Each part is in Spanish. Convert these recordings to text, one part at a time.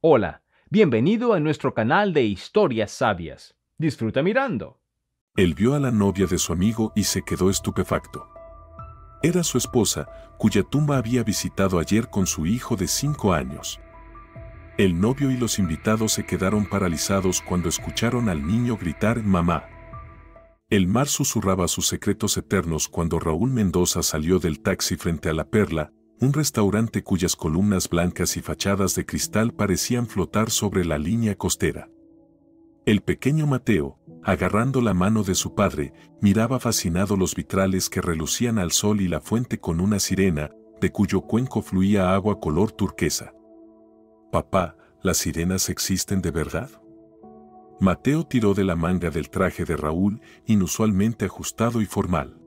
Hola, bienvenido a nuestro canal de historias sabias. Disfruta mirando. Él vio a la novia de su amigo y se quedó estupefacto. Era su esposa, cuya tumba había visitado ayer con su hijo de 5 años. El novio y los invitados se quedaron paralizados cuando escucharon al niño gritar «Mamá». El mar susurraba sus secretos eternos cuando Raúl Mendoza salió del taxi frente a La Perla, un restaurante cuyas columnas blancas y fachadas de cristal parecían flotar sobre la línea costera. El pequeño Mateo, agarrando la mano de su padre, miraba fascinado los vitrales que relucían al sol y la fuente con una sirena, de cuyo cuenco fluía agua color turquesa. «Papá, ¿las sirenas existen de verdad?». Mateo tiró de la manga del traje de Raúl, inusualmente ajustado y formal.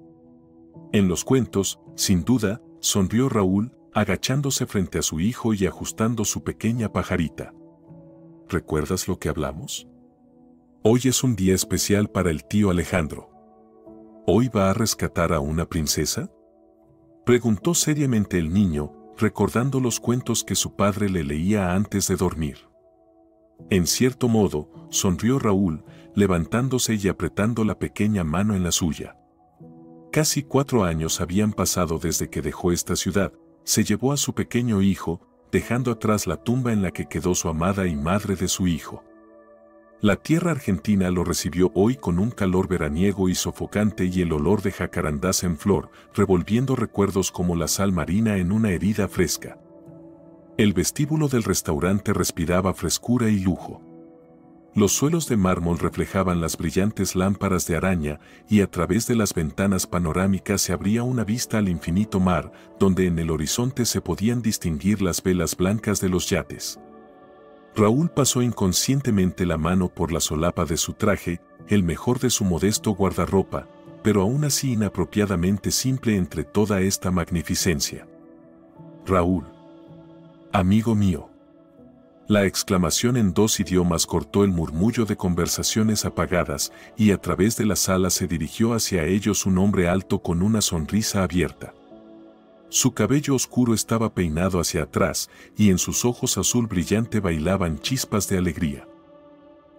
En los cuentos, sin duda, sonrió Raúl, agachándose frente a su hijo y ajustando su pequeña pajarita. ¿Recuerdas lo que hablamos? Hoy es un día especial para el tío Alejandro. ¿Hoy va a rescatar a una princesa?, preguntó seriamente el niño, recordando los cuentos que su padre le leía antes de dormir. En cierto modo, sonrió Raúl, levantándose y apretando la pequeña mano en la suya. Casi 4 años habían pasado desde que dejó esta ciudad, se llevó a su pequeño hijo, dejando atrás la tumba en la que quedó su amada y madre de su hijo. La tierra argentina lo recibió hoy con un calor veraniego y sofocante y el olor de jacarandás en flor, revolviendo recuerdos como la sal marina en una herida fresca. El vestíbulo del restaurante respiraba frescura y lujo. Los suelos de mármol reflejaban las brillantes lámparas de araña y a través de las ventanas panorámicas se abría una vista al infinito mar, donde en el horizonte se podían distinguir las velas blancas de los yates. Raúl pasó inconscientemente la mano por la solapa de su traje, el mejor de su modesto guardarropa, pero aún así inapropiadamente simple entre toda esta magnificencia. «Raúl, amigo mío». La exclamación en 2 idiomas cortó el murmullo de conversaciones apagadas y a través de la sala se dirigió hacia ellos un hombre alto con una sonrisa abierta. Su cabello oscuro estaba peinado hacia atrás y en sus ojos azul brillante bailaban chispas de alegría.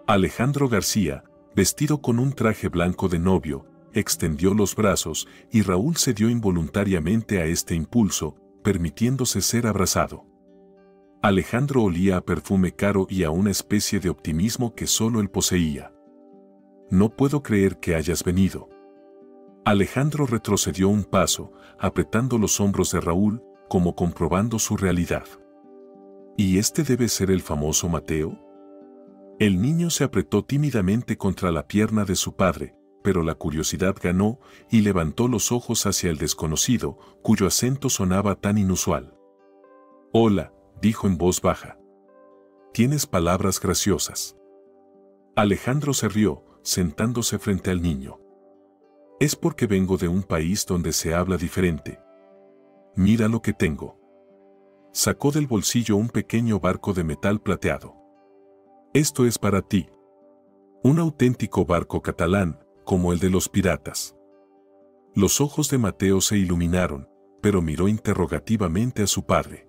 Alejandro García, vestido con un traje blanco de novio, extendió los brazos y Raúl cedió involuntariamente a este impulso, permitiéndose ser abrazado. Alejandro olía a perfume caro y a una especie de optimismo que solo él poseía. «No puedo creer que hayas venido». Alejandro retrocedió un paso, apretando los hombros de Raúl, como comprobando su realidad. ¿Y este debe ser el famoso Mateo? El niño se apretó tímidamente contra la pierna de su padre, pero la curiosidad ganó y levantó los ojos hacia el desconocido, cuyo acento sonaba tan inusual. «Hola», dijo en voz baja. «Tienes palabras graciosas». Alejandro se rió, sentándose frente al niño. «Es porque vengo de un país donde se habla diferente. Mira lo que tengo». Sacó del bolsillo un pequeño barco de metal plateado. «Esto es para ti». Un auténtico barco catalán, como el de los piratas. Los ojos de Mateo se iluminaron, pero miró interrogativamente a su padre.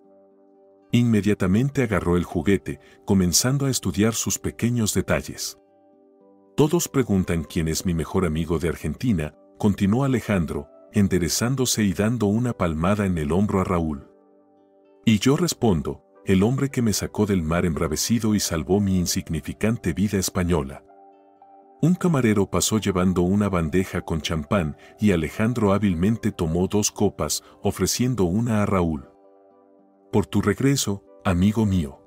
Inmediatamente agarró el juguete, comenzando a estudiar sus pequeños detalles. «Todos preguntan quién es mi mejor amigo de Argentina», continuó Alejandro, enderezándose y dando una palmada en el hombro a Raúl. «Y yo respondo, el hombre que me sacó del mar embravecido y salvó mi insignificante vida española». Un camarero pasó llevando una bandeja con champán y Alejandro hábilmente tomó 2 copas, ofreciendo una a Raúl. «Por tu regreso, amigo mío.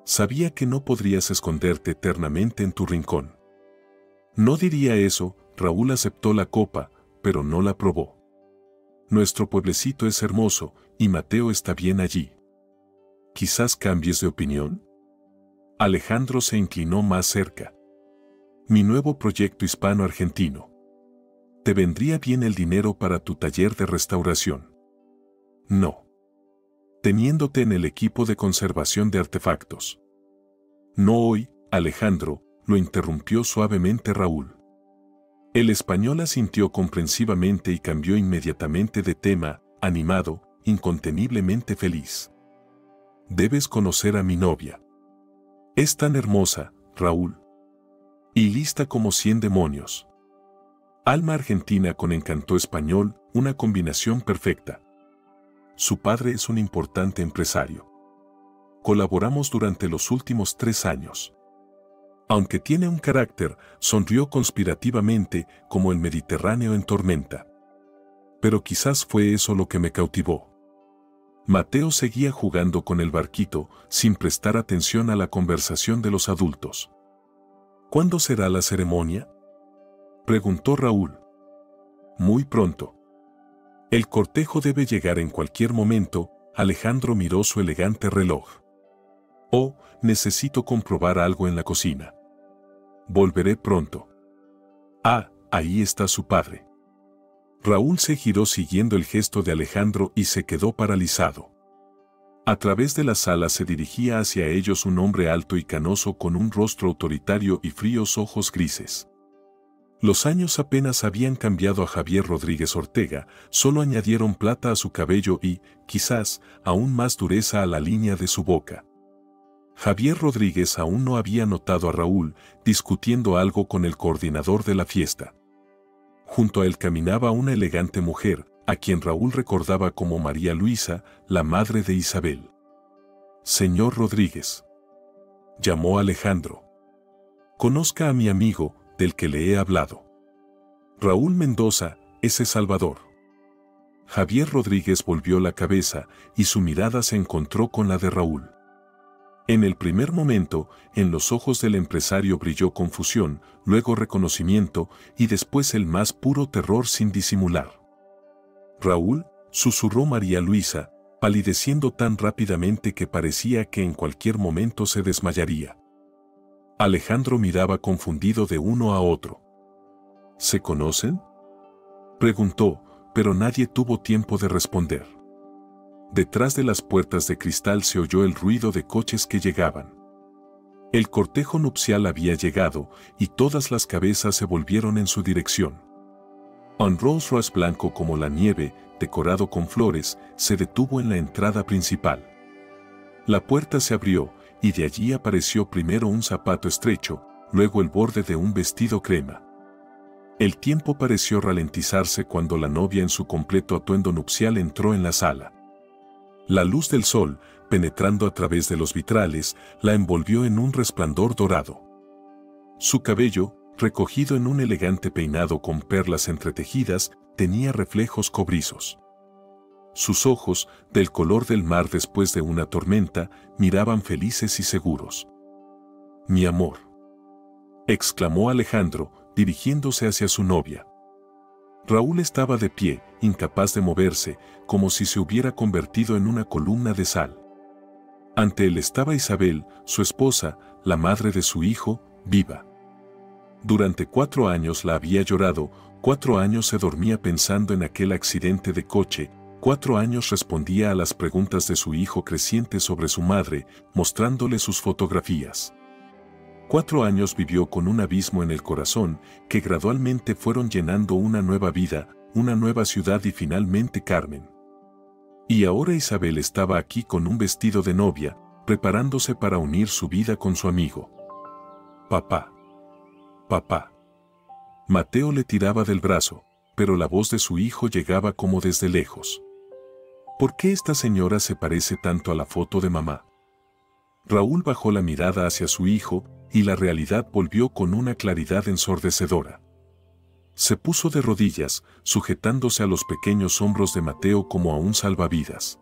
Sabía que no podrías esconderte eternamente en tu rincón». No diría eso, Raúl aceptó la copa, pero no la probó. «Nuestro pueblecito es hermoso, y Mateo está bien allí. ¿Quizás cambies de opinión?». Alejandro se inclinó más cerca. «Mi nuevo proyecto hispano-argentino. Te vendría bien el dinero para tu taller de restauración». «No. Teniéndote en el equipo de conservación de artefactos». «No hoy, Alejandro», lo interrumpió suavemente Raúl. El español asintió comprensivamente y cambió inmediatamente de tema, animado, inconteniblemente feliz. «Debes conocer a mi novia». Es tan hermosa, Raúl. Y lista como 100 demonios. Alma argentina con encanto español, una combinación perfecta. Su padre es un importante empresario. Colaboramos durante los últimos 3 años. Aunque tiene un carácter, sonrió conspirativamente como el Mediterráneo en tormenta. Pero quizás fue eso lo que me cautivó. Mateo seguía jugando con el barquito, sin prestar atención a la conversación de los adultos. ¿Cuándo será la ceremonia?, preguntó Raúl. Muy pronto. El cortejo debe llegar en cualquier momento. Alejandro miró su elegante reloj. Oh, necesito comprobar algo en la cocina. Volveré pronto. Ah, ahí está su padre. Raúl se giró siguiendo el gesto de Alejandro y se quedó paralizado. A través de la sala se dirigía hacia ellos un hombre alto y canoso con un rostro autoritario y fríos ojos grises. Los años apenas habían cambiado a Javier Rodríguez Ortega, solo añadieron plata a su cabello y, quizás, aún más dureza a la línea de su boca. Javier Rodríguez aún no había notado a Raúl discutiendo algo con el coordinador de la fiesta. Junto a él caminaba una elegante mujer, a quien Raúl recordaba como María Luisa, la madre de Isabel. Señor Rodríguez, llamó Alejandro. Conozca a mi amigo, del que le he hablado. Raúl Mendoza, ese Salvador. Javier Rodríguez volvió la cabeza y su mirada se encontró con la de Raúl. En el primer momento, en los ojos del empresario brilló confusión, luego reconocimiento y después el más puro terror sin disimular. Raúl, susurró María Luisa, palideciendo tan rápidamente que parecía que en cualquier momento se desmayaría. Alejandro miraba confundido de uno a otro. ¿Se conocen?, preguntó, pero nadie tuvo tiempo de responder. Detrás de las puertas de cristal se oyó el ruido de coches que llegaban. El cortejo nupcial había llegado y todas las cabezas se volvieron en su dirección. Un Rolls Royce blanco como la nieve, decorado con flores, se detuvo en la entrada principal. La puerta se abrió y de allí apareció primero un zapato estrecho, luego el borde de un vestido crema. El tiempo pareció ralentizarse cuando la novia en su completo atuendo nupcial entró en la sala. La luz del sol, penetrando a través de los vitrales, la envolvió en un resplandor dorado. Su cabello, recogido en un elegante peinado con perlas entretejidas, tenía reflejos cobrizos. Sus ojos, del color del mar después de una tormenta, miraban felices y seguros. «Mi amor», exclamó Alejandro, dirigiéndose hacia su novia. Raúl estaba de pie, incapaz de moverse, como si se hubiera convertido en una columna de sal. Ante él estaba Isabel, su esposa, la madre de su hijo, viva. Durante 4 años la había llorado, 4 años se dormía pensando en aquel accidente de coche, 4 años respondía a las preguntas de su hijo creciente sobre su madre, mostrándole sus fotografías. 4 años vivió con un abismo en el corazón, que gradualmente fueron llenando una nueva vida, una nueva ciudad y finalmente Carmen. Y ahora Isabel estaba aquí con un vestido de novia, preparándose para unir su vida con su amigo. «Papá. Papá». Mateo le tiraba del brazo, pero la voz de su hijo llegaba como desde lejos. «¿Por qué esta señora se parece tanto a la foto de mamá?». Raúl bajó la mirada hacia su hijo, y la realidad volvió con una claridad ensordecedora. Se puso de rodillas, sujetándose a los pequeños hombros de Mateo como a un salvavidas.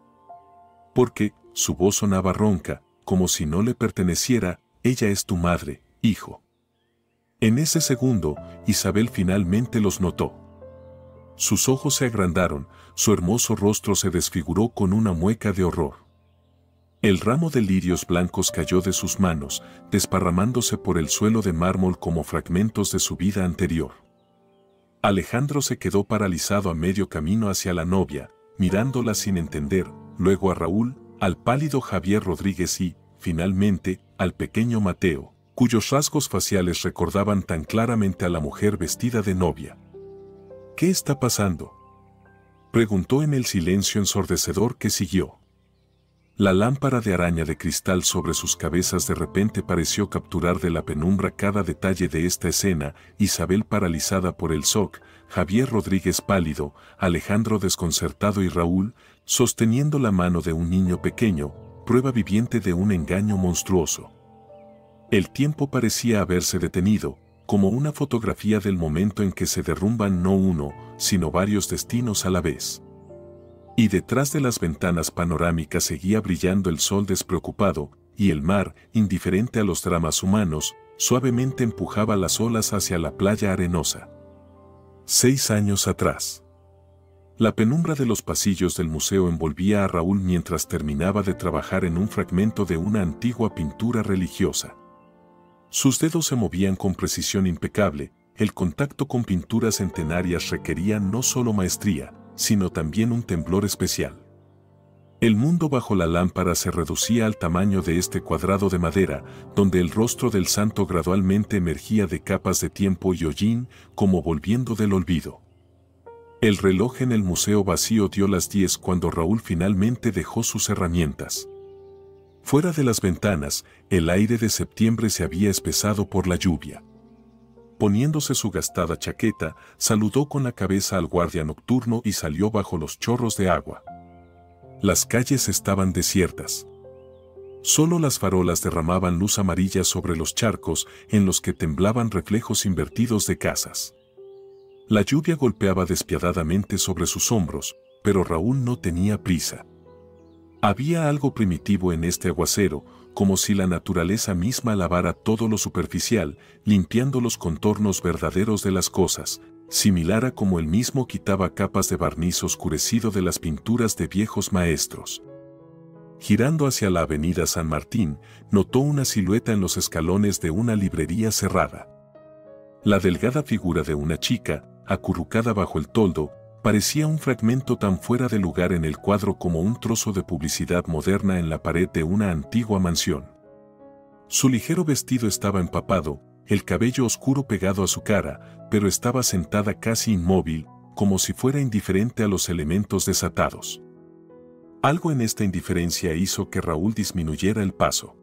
Porque, su voz sonaba ronca, como si no le perteneciera, «Ella es tu madre, hijo». En ese segundo, Isabel finalmente los notó. Sus ojos se agrandaron, su hermoso rostro se desfiguró con una mueca de horror. El ramo de lirios blancos cayó de sus manos, desparramándose por el suelo de mármol como fragmentos de su vida anterior. Alejandro se quedó paralizado a medio camino hacia la novia, mirándola sin entender, luego a Raúl, al pálido Javier Rodríguez y, finalmente, al pequeño Mateo, cuyos rasgos faciales recordaban tan claramente a la mujer vestida de novia. «¿Qué está pasando?», preguntó en el silencio ensordecedor que siguió. La lámpara de araña de cristal sobre sus cabezas de repente pareció capturar de la penumbra cada detalle de esta escena: Isabel paralizada por el shock, Javier Rodríguez pálido, Alejandro desconcertado y Raúl, sosteniendo la mano de un niño pequeño, prueba viviente de un engaño monstruoso. El tiempo parecía haberse detenido, como una fotografía del momento en que se derrumban no uno, sino varios destinos a la vez. Y detrás de las ventanas panorámicas seguía brillando el sol despreocupado, y el mar, indiferente a los dramas humanos, suavemente empujaba las olas hacia la playa arenosa. 6 años atrás. La penumbra de los pasillos del museo envolvía a Raúl mientras terminaba de trabajar en un fragmento de una antigua pintura religiosa. Sus dedos se movían con precisión impecable. El contacto con pinturas centenarias requería no solo maestría, sino también un temblor especial. El mundo bajo la lámpara se reducía al tamaño de este cuadrado de madera, donde el rostro del santo gradualmente emergía de capas de tiempo y hollín, como volviendo del olvido. El reloj en el museo vacío dio las 10 cuando Raúl finalmente dejó sus herramientas. Fuera de las ventanas, el aire de septiembre se había espesado por la lluvia. Poniéndose su gastada chaqueta, saludó con la cabeza al guardia nocturno y salió bajo los chorros de agua. Las calles estaban desiertas. Solo las farolas derramaban luz amarilla sobre los charcos en los que temblaban reflejos invertidos de casas. La lluvia golpeaba despiadadamente sobre sus hombros, pero Raúl no tenía prisa. Había algo primitivo en este aguacero, como si la naturaleza misma lavara todo lo superficial, limpiando los contornos verdaderos de las cosas, similar a como él mismo quitaba capas de barniz oscurecido de las pinturas de viejos maestros. Girando hacia la avenida San Martín, notó una silueta en los escalones de una librería cerrada. La delgada figura de una chica, acurrucada bajo el toldo, parecía un fragmento tan fuera de lugar en el cuadro como un trozo de publicidad moderna en la pared de una antigua mansión. Su ligero vestido estaba empapado, el cabello oscuro pegado a su cara, pero estaba sentada casi inmóvil, como si fuera indiferente a los elementos desatados. Algo en esta indiferencia hizo que Raúl disminuyera el paso.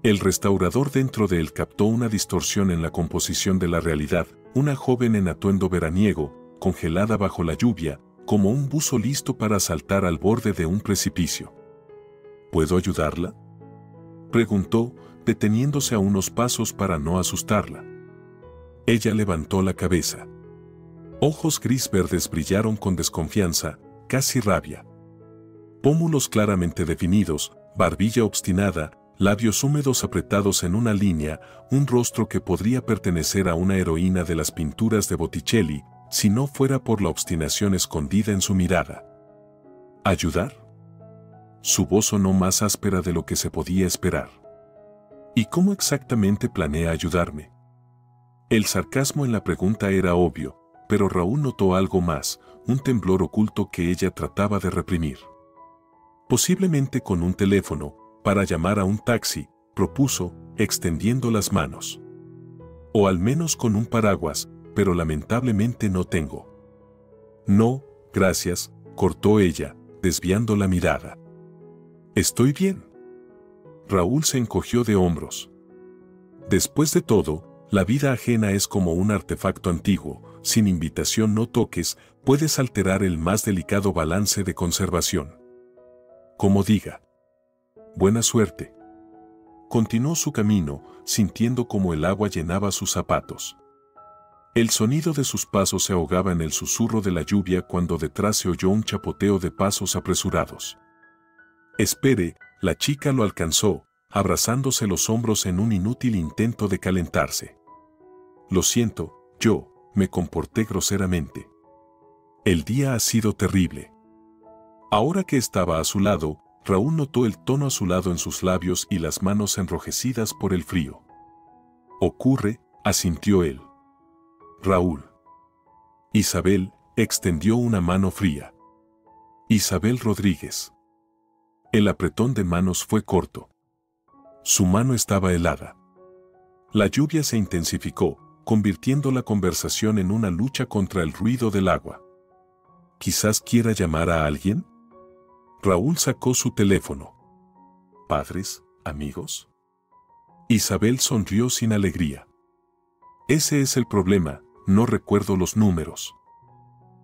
El restaurador dentro de él captó una distorsión en la composición de la realidad, una joven en atuendo veraniego, congelada bajo la lluvia, como un buzo listo para saltar al borde de un precipicio. ¿Puedo ayudarla?, preguntó, deteniéndose a unos pasos para no asustarla. Ella levantó la cabeza. Ojos gris-verdes brillaron con desconfianza, casi rabia. Pómulos claramente definidos, barbilla obstinada, labios húmedos apretados en una línea, un rostro que podría pertenecer a una heroína de las pinturas de Botticelli, si no fuera por la obstinación escondida en su mirada. ¿Ayudar? Su voz sonó más áspera de lo que se podía esperar. ¿Y cómo exactamente planea ayudarme? El sarcasmo en la pregunta era obvio, pero Raúl notó algo más, un temblor oculto que ella trataba de reprimir. Posiblemente con un teléfono, para llamar a un taxi, propuso, extendiendo las manos. O al menos con un paraguas, pero lamentablemente no tengo. No, gracias, cortó ella, desviando la mirada. Estoy bien. Raúl se encogió de hombros. Después de todo, la vida ajena es como un artefacto antiguo, sin invitación no toques, puedes alterar el más delicado balance de conservación. Como diga. Buena suerte. Continuó su camino, sintiendo como el agua llenaba sus zapatos. El sonido de sus pasos se ahogaba en el susurro de la lluvia cuando detrás se oyó un chapoteo de pasos apresurados. Espere, la chica lo alcanzó, abrazándose los hombros en un inútil intento de calentarse. Lo siento, yo me comporté groseramente. El día ha sido terrible. Ahora que estaba a su lado, Raúl notó el tono azulado en sus labios y las manos enrojecidas por el frío. Ocurre, asintió él. Raúl. Isabel extendió una mano fría. Isabel Rodríguez. El apretón de manos fue corto. Su mano estaba helada. La lluvia se intensificó, convirtiendo la conversación en una lucha contra el ruido del agua. ¿Quizás quiera llamar a alguien? Raúl sacó su teléfono. padres, amigos? Isabel sonrió sin alegría. Ese es el problema, no recuerdo los números.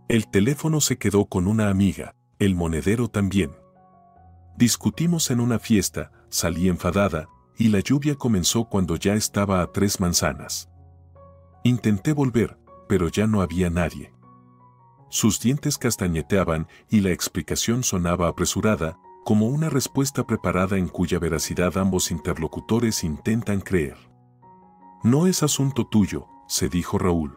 El teléfono se quedó con una amiga, el monedero también. Discutimos en una fiesta, salí enfadada, y la lluvia comenzó cuando ya estaba a 3 manzanas. Intenté volver, pero ya no había nadie. Sus dientes castañeteaban y la explicación sonaba apresurada, como una respuesta preparada en cuya veracidad ambos interlocutores intentan creer. No es asunto tuyo, se dijo Raúl.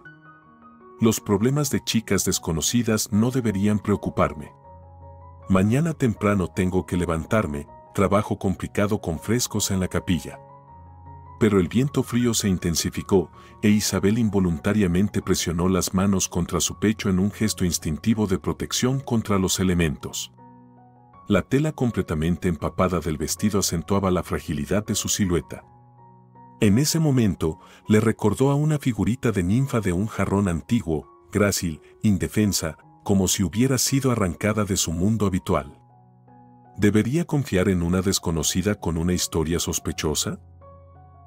Los problemas de chicas desconocidas no deberían preocuparme. Mañana temprano tengo que levantarme, trabajo complicado con frescos en la capilla. Pero el viento frío se intensificó, e Isabel involuntariamente presionó las manos contra su pecho en un gesto instintivo de protección contra los elementos. La tela completamente empapada del vestido acentuaba la fragilidad de su silueta. En ese momento, le recordó a una figurita de ninfa de un jarrón antiguo, grácil, indefensa, como si hubiera sido arrancada de su mundo habitual. ¿Debería confiar en una desconocida con una historia sospechosa?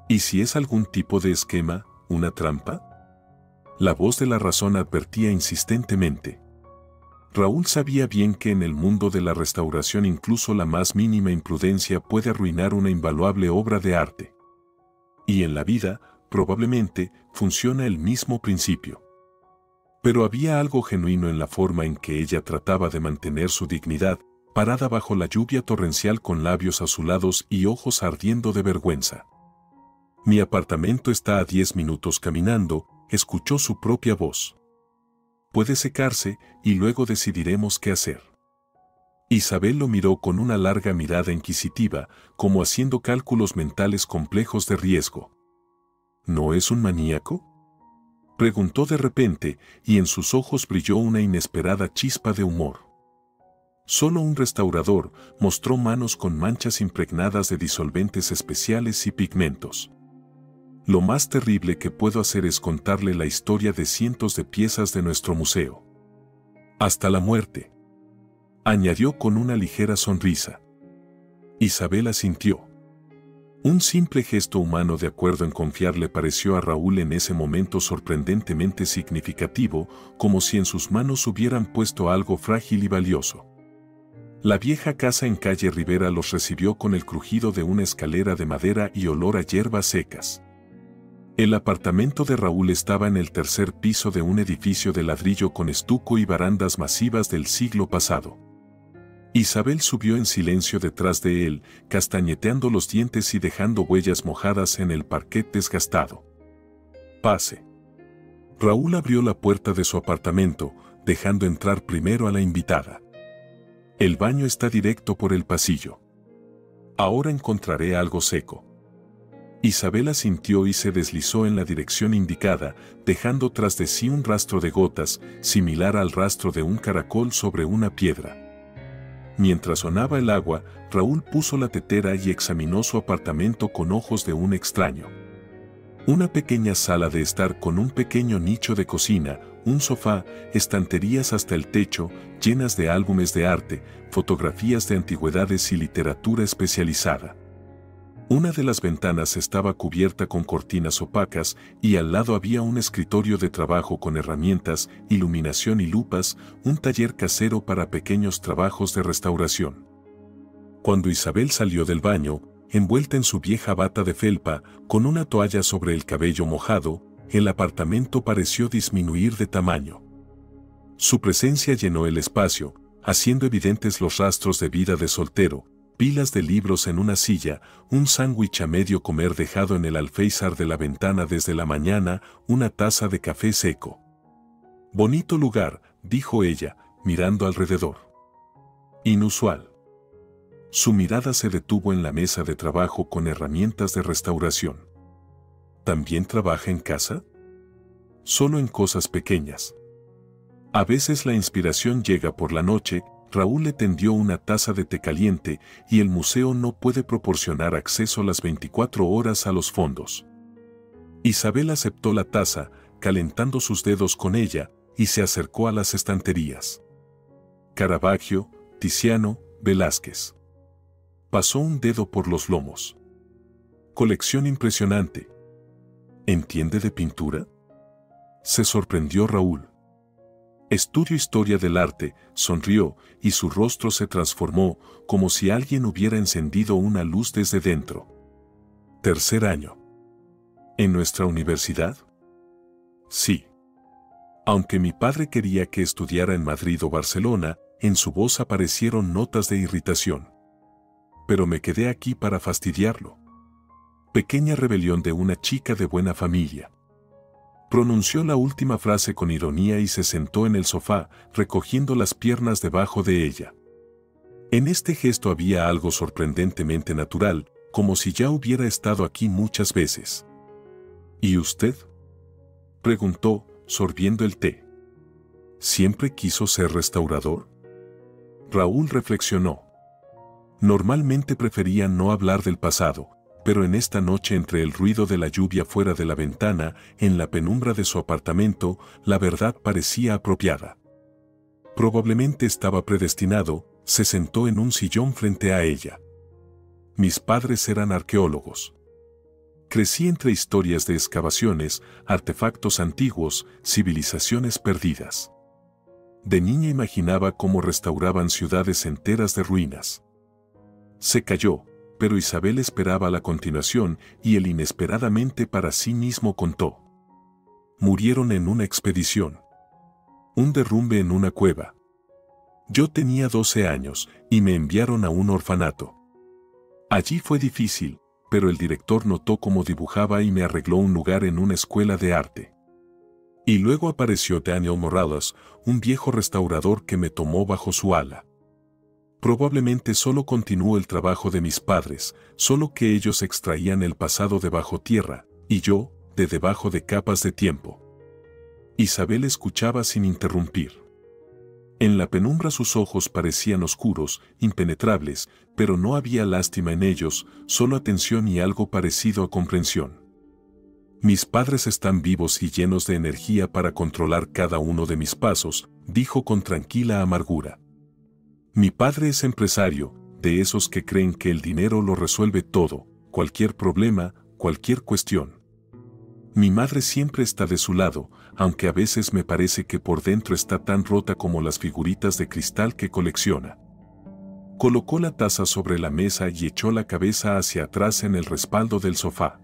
¿Y si es algún tipo de esquema, una trampa? La voz de la razón advertía insistentemente. Raúl sabía bien que en el mundo de la restauración incluso la más mínima imprudencia puede arruinar una invaluable obra de arte. Y en la vida, probablemente, funciona el mismo principio. Pero había algo genuino en la forma en que ella trataba de mantener su dignidad, parada bajo la lluvia torrencial con labios azulados y ojos ardiendo de vergüenza. Mi apartamento está a 10 minutos caminando, escuchó su propia voz. Puede secarse y luego decidiremos qué hacer. Isabel lo miró con una larga mirada inquisitiva, como haciendo cálculos mentales complejos de riesgo. ¿No es un maníaco?, preguntó de repente, y en sus ojos brilló una inesperada chispa de humor. Solo un restaurador, mostró manos con manchas impregnadas de disolventes especiales y pigmentos. Lo más terrible que puedo hacer es contarle la historia de cientos de piezas de nuestro museo. Hasta la muerte, añadió con una ligera sonrisa. Isabel asintió. Un simple gesto humano de acuerdo en confiar le pareció a Raúl en ese momento sorprendentemente significativo, como si en sus manos hubieran puesto algo frágil y valioso. La vieja casa en calle Rivera los recibió con el crujido de una escalera de madera y olor a hierbas secas. El apartamento de Raúl estaba en el tercer piso de un edificio de ladrillo con estuco y barandas masivas del siglo pasado. Isabel subió en silencio detrás de él, castañeteando los dientes y dejando huellas mojadas en el parquet desgastado. Pase. Raúl abrió la puerta de su apartamento, dejando entrar primero a la invitada. El baño está directo por el pasillo. Ahora encontraré algo seco. Isabel asintió y se deslizó en la dirección indicada, dejando tras de sí un rastro de gotas, similar al rastro de un caracol sobre una piedra. Mientras sonaba el agua, Raúl puso la tetera y examinó su apartamento con ojos de un extraño. Una pequeña sala de estar con un pequeño nicho de cocina, un sofá, estanterías hasta el techo, llenas de álbumes de arte, fotografías de antigüedades y literatura especializada. Una de las ventanas estaba cubierta con cortinas opacas y al lado había un escritorio de trabajo con herramientas, iluminación y lupas, un taller casero para pequeños trabajos de restauración. Cuando Isabel salió del baño, envuelta en su vieja bata de felpa, con una toalla sobre el cabello mojado, el apartamento pareció disminuir de tamaño. Su presencia llenó el espacio, haciendo evidentes los rastros de vida de soltero, pilas de libros en una silla, un sándwich a medio comer dejado en el alféizar de la ventana desde la mañana, una taza de café seco. Bonito lugar, dijo ella, mirando alrededor. Inusual. Su mirada se detuvo en la mesa de trabajo con herramientas de restauración. ¿También trabaja en casa? Solo en cosas pequeñas. A veces la inspiración llega por la noche. Raúl le tendió una taza de té caliente y el museo no puede proporcionar acceso las 24 horas a los fondos. Isabel aceptó la taza, calentando sus dedos con ella, y se acercó a las estanterías. Caravaggio, Tiziano, Velázquez. Pasó un dedo por los lomos. Colección impresionante. ¿Entiende de pintura? Se sorprendió Raúl. Estudio historia del arte, sonrió, y su rostro se transformó como si alguien hubiera encendido una luz desde dentro. Tercer año. ¿En nuestra universidad? Sí. Aunque mi padre quería que estudiara en Madrid o Barcelona, en su voz aparecieron notas de irritación. Pero me quedé aquí para fastidiarlo. Pequeña rebelión de una chica de buena familia. Pronunció la última frase con ironía y se sentó en el sofá, recogiendo las piernas debajo de ella. En este gesto había algo sorprendentemente natural, como si ya hubiera estado aquí muchas veces. ¿Y usted?, preguntó, sorbiendo el té. ¿Siempre quiso ser restaurador? Raúl reflexionó. Normalmente prefería no hablar del pasado, pero en esta noche, entre el ruido de la lluvia fuera de la ventana, en la penumbra de su apartamento, la verdad parecía apropiada. Probablemente estaba predestinado. Se sentó en un sillón frente a ella. Mis padres eran arqueólogos. Crecí entre historias de excavaciones, artefactos antiguos, civilizaciones perdidas. De niña imaginaba cómo restauraban ciudades enteras de ruinas. Se calló, pero Isabel esperaba la continuación y él inesperadamente para sí mismo contó. Murieron en una expedición. Un derrumbe en una cueva. Yo tenía 12 años y me enviaron a un orfanato. Allí fue difícil, pero el director notó cómo dibujaba y me arregló un lugar en una escuela de arte. Y luego apareció Daniel Morales, un viejo restaurador que me tomó bajo su ala. Probablemente solo continuó el trabajo de mis padres, solo que ellos extraían el pasado de bajo tierra, y yo, de debajo de capas de tiempo. Isabel escuchaba sin interrumpir. En la penumbra sus ojos parecían oscuros, impenetrables, pero no había lástima en ellos, solo atención y algo parecido a comprensión. Mis padres están vivos y llenos de energía para controlar cada uno de mis pasos, dijo con tranquila amargura. Mi padre es empresario, de esos que creen que el dinero lo resuelve todo, cualquier problema, cualquier cuestión. Mi madre siempre está de su lado, aunque a veces me parece que por dentro está tan rota como las figuritas de cristal que colecciona. Colocó la taza sobre la mesa y echó la cabeza hacia atrás en el respaldo del sofá.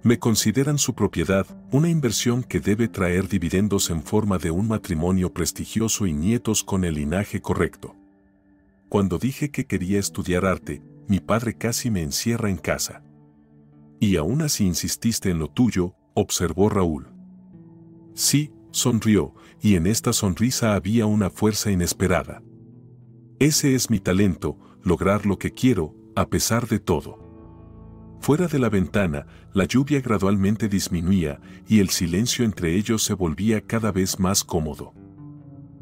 Me consideran su propiedad, una inversión que debe traer dividendos en forma de un matrimonio prestigioso y nietos con el linaje correcto. Cuando dije que quería estudiar arte, mi padre casi me encierra en casa. Y aún así insististe en lo tuyo, observó Raúl. Sí, sonrió, y en esta sonrisa había una fuerza inesperada. Ese es mi talento, lograr lo que quiero, a pesar de todo. Fuera de la ventana, la lluvia gradualmente disminuía y el silencio entre ellos se volvía cada vez más cómodo.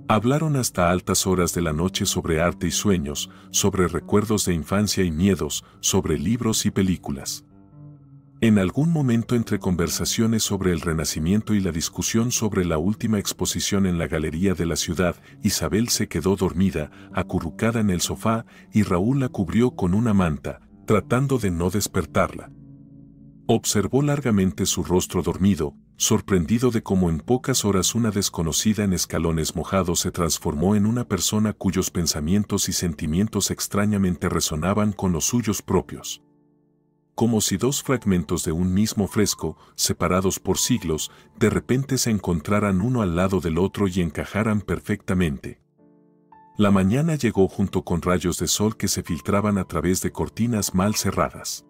Hablaron hasta altas horas de la noche sobre arte y sueños, sobre recuerdos de infancia y miedos, sobre libros y películas. En algún momento, entre conversaciones sobre el Renacimiento y la discusión sobre la última exposición en la galería de la ciudad, Isabel se quedó dormida, acurrucada en el sofá, y Raúl la cubrió con una manta, tratando de no despertarla. Observó largamente su rostro dormido, sorprendido de cómo en pocas horas una desconocida en escalones mojados se transformó en una persona cuyos pensamientos y sentimientos extrañamente resonaban con los suyos propios. Como si dos fragmentos de un mismo fresco, separados por siglos, de repente se encontraran uno al lado del otro y encajaran perfectamente. La mañana llegó junto con rayos de sol que se filtraban a través de cortinas mal cerradas.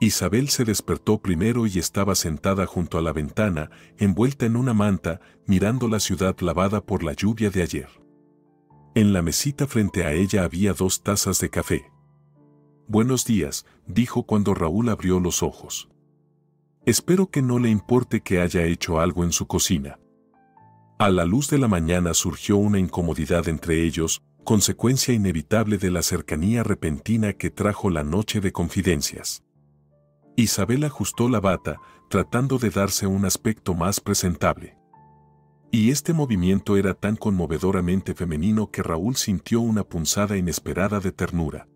Isabel se despertó primero y estaba sentada junto a la ventana, envuelta en una manta, mirando la ciudad lavada por la lluvia de ayer. En la mesita frente a ella había 2 tazas de café. «Buenos días», dijo cuando Raúl abrió los ojos. «Espero que no le importe que haya hecho algo en su cocina». A la luz de la mañana surgió una incomodidad entre ellos, consecuencia inevitable de la cercanía repentina que trajo la noche de confidencias. Isabel ajustó la bata, tratando de darse un aspecto más presentable. Y este movimiento era tan conmovedoramente femenino que Raúl sintió una punzada inesperada de ternura.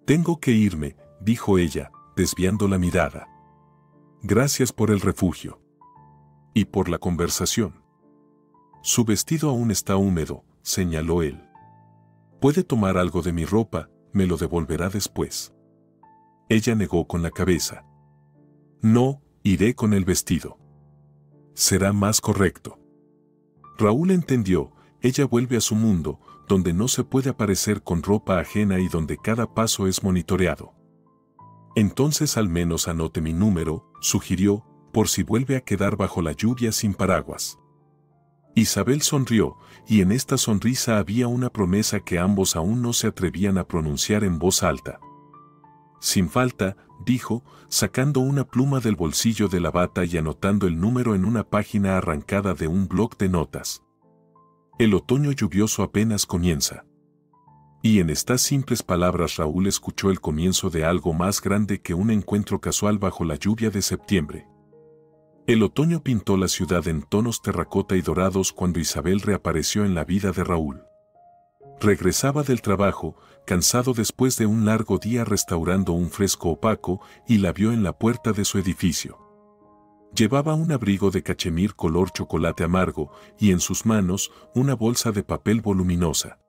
Tengo que irme, dijo ella, desviando la mirada. Gracias por el refugio. Y por la conversación. Su vestido aún está húmedo, señaló él. Puede tomar algo de mi ropa, me lo devolverá después. Ella negó con la cabeza. No, iré con el vestido. Será más correcto. Raúl entendió, ella vuelve a su mundo, donde no se puede aparecer con ropa ajena y donde cada paso es monitoreado. Entonces al menos anote mi número, sugirió, por si vuelve a quedar bajo la lluvia sin paraguas. Isabel sonrió, y en esta sonrisa había una promesa que ambos aún no se atrevían a pronunciar en voz alta. Sin falta, dijo, sacando una pluma del bolsillo de la bata y anotando el número en una página arrancada de un bloc de notas. El otoño lluvioso apenas comienza. Y en estas simples palabras Raúl escuchó el comienzo de algo más grande que un encuentro casual bajo la lluvia de septiembre. El otoño pintó la ciudad en tonos terracota y dorados cuando Isabel reapareció en la vida de Raúl. Regresaba del trabajo, cansado después de un largo día restaurando un fresco opaco, y la vio en la puerta de su edificio. Llevaba un abrigo de cachemir color chocolate amargo y en sus manos una bolsa de papel voluminosa.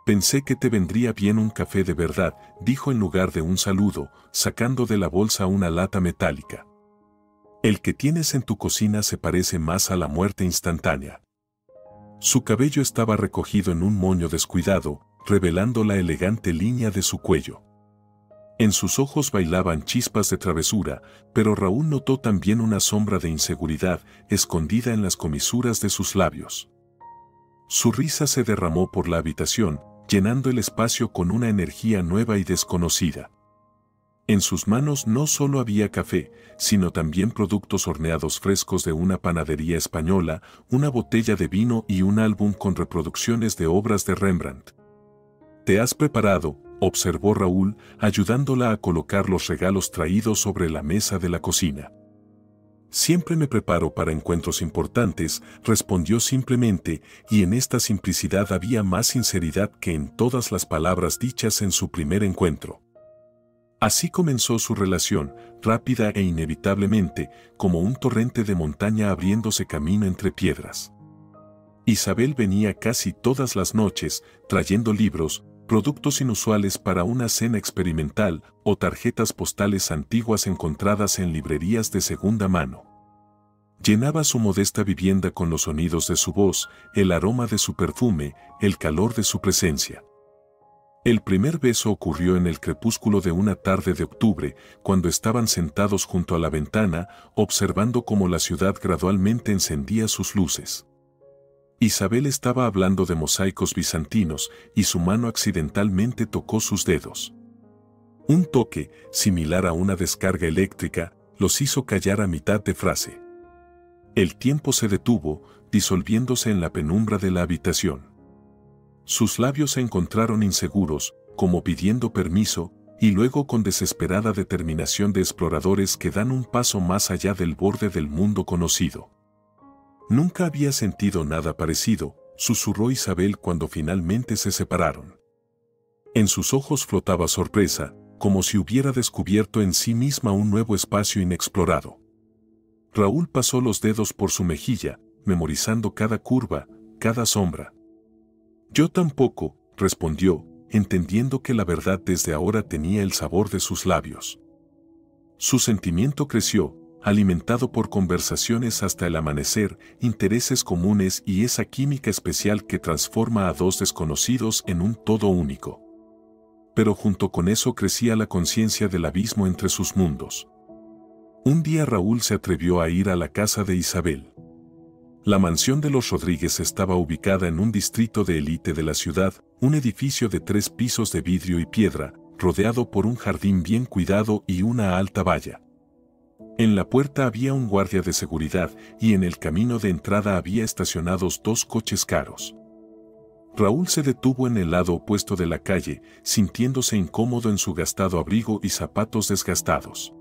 Pensé que te vendría bien un café de verdad, dijo en lugar de un saludo, sacando de la bolsa una lata metálica. El que tienes en tu cocina se parece más a la muerte instantánea. Su cabello estaba recogido en un moño descuidado, revelando la elegante línea de su cuello. En sus ojos bailaban chispas de travesura, pero Raúl notó también una sombra de inseguridad escondida en las comisuras de sus labios. Su risa se derramó por la habitación, llenando el espacio con una energía nueva y desconocida. En sus manos no solo había café, sino también productos horneados frescos de una panadería española, una botella de vino y un álbum con reproducciones de obras de Rembrandt. «¿Te has preparado?», observó Raúl, ayudándola a colocar los regalos traídos sobre la mesa de la cocina. «Siempre me preparo para encuentros importantes», respondió simplemente, y en esta simplicidad había más sinceridad que en todas las palabras dichas en su primer encuentro. Así comenzó su relación, rápida e inevitablemente, como un torrente de montaña abriéndose camino entre piedras. Isabel venía casi todas las noches, trayendo libros, productos inusuales para una cena experimental o tarjetas postales antiguas encontradas en librerías de segunda mano. Llenaba su modesta vivienda con los sonidos de su voz, el aroma de su perfume, el calor de su presencia. El primer beso ocurrió en el crepúsculo de una tarde de octubre, cuando estaban sentados junto a la ventana, observando cómo la ciudad gradualmente encendía sus luces. Isabel estaba hablando de mosaicos bizantinos, y su mano accidentalmente tocó sus dedos. Un toque, similar a una descarga eléctrica, los hizo callar a mitad de frase. El tiempo se detuvo, disolviéndose en la penumbra de la habitación. Sus labios se encontraron inseguros, como pidiendo permiso, y luego con desesperada determinación de exploradores que dan un paso más allá del borde del mundo conocido. Nunca había sentido nada parecido, susurró Isabel cuando finalmente se separaron. En sus ojos flotaba sorpresa, como si hubiera descubierto en sí misma un nuevo espacio inexplorado. Raúl pasó los dedos por su mejilla, memorizando cada curva, cada sombra. «Yo tampoco», respondió, entendiendo que la verdad desde ahora tenía el sabor de sus labios. Su sentimiento creció, alimentado por conversaciones hasta el amanecer, intereses comunes y esa química especial que transforma a dos desconocidos en un todo único. Pero junto con eso crecía la conciencia del abismo entre sus mundos. Un día Raúl se atrevió a ir a la casa de Isabel. La mansión de los Rodríguez estaba ubicada en un distrito de élite de la ciudad, un edificio de 3 pisos de vidrio y piedra, rodeado por un jardín bien cuidado y una alta valla. En la puerta había un guardia de seguridad y en el camino de entrada había estacionados 2 coches caros. Raúl se detuvo en el lado opuesto de la calle, sintiéndose incómodo en su gastado abrigo y zapatos desgastados.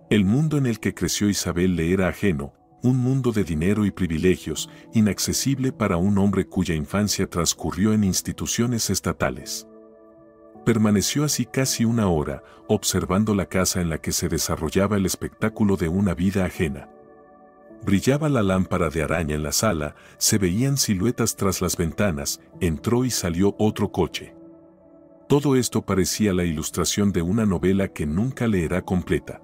El mundo en el que creció Isabel le era ajeno, un mundo de dinero y privilegios, inaccesible para un hombre cuya infancia transcurrió en instituciones estatales. Permaneció así casi una hora, observando la casa en la que se desarrollaba el espectáculo de una vida ajena. Brillaba la lámpara de araña en la sala, se veían siluetas tras las ventanas, entró y salió otro coche. Todo esto parecía la ilustración de una novela que nunca leerá completa.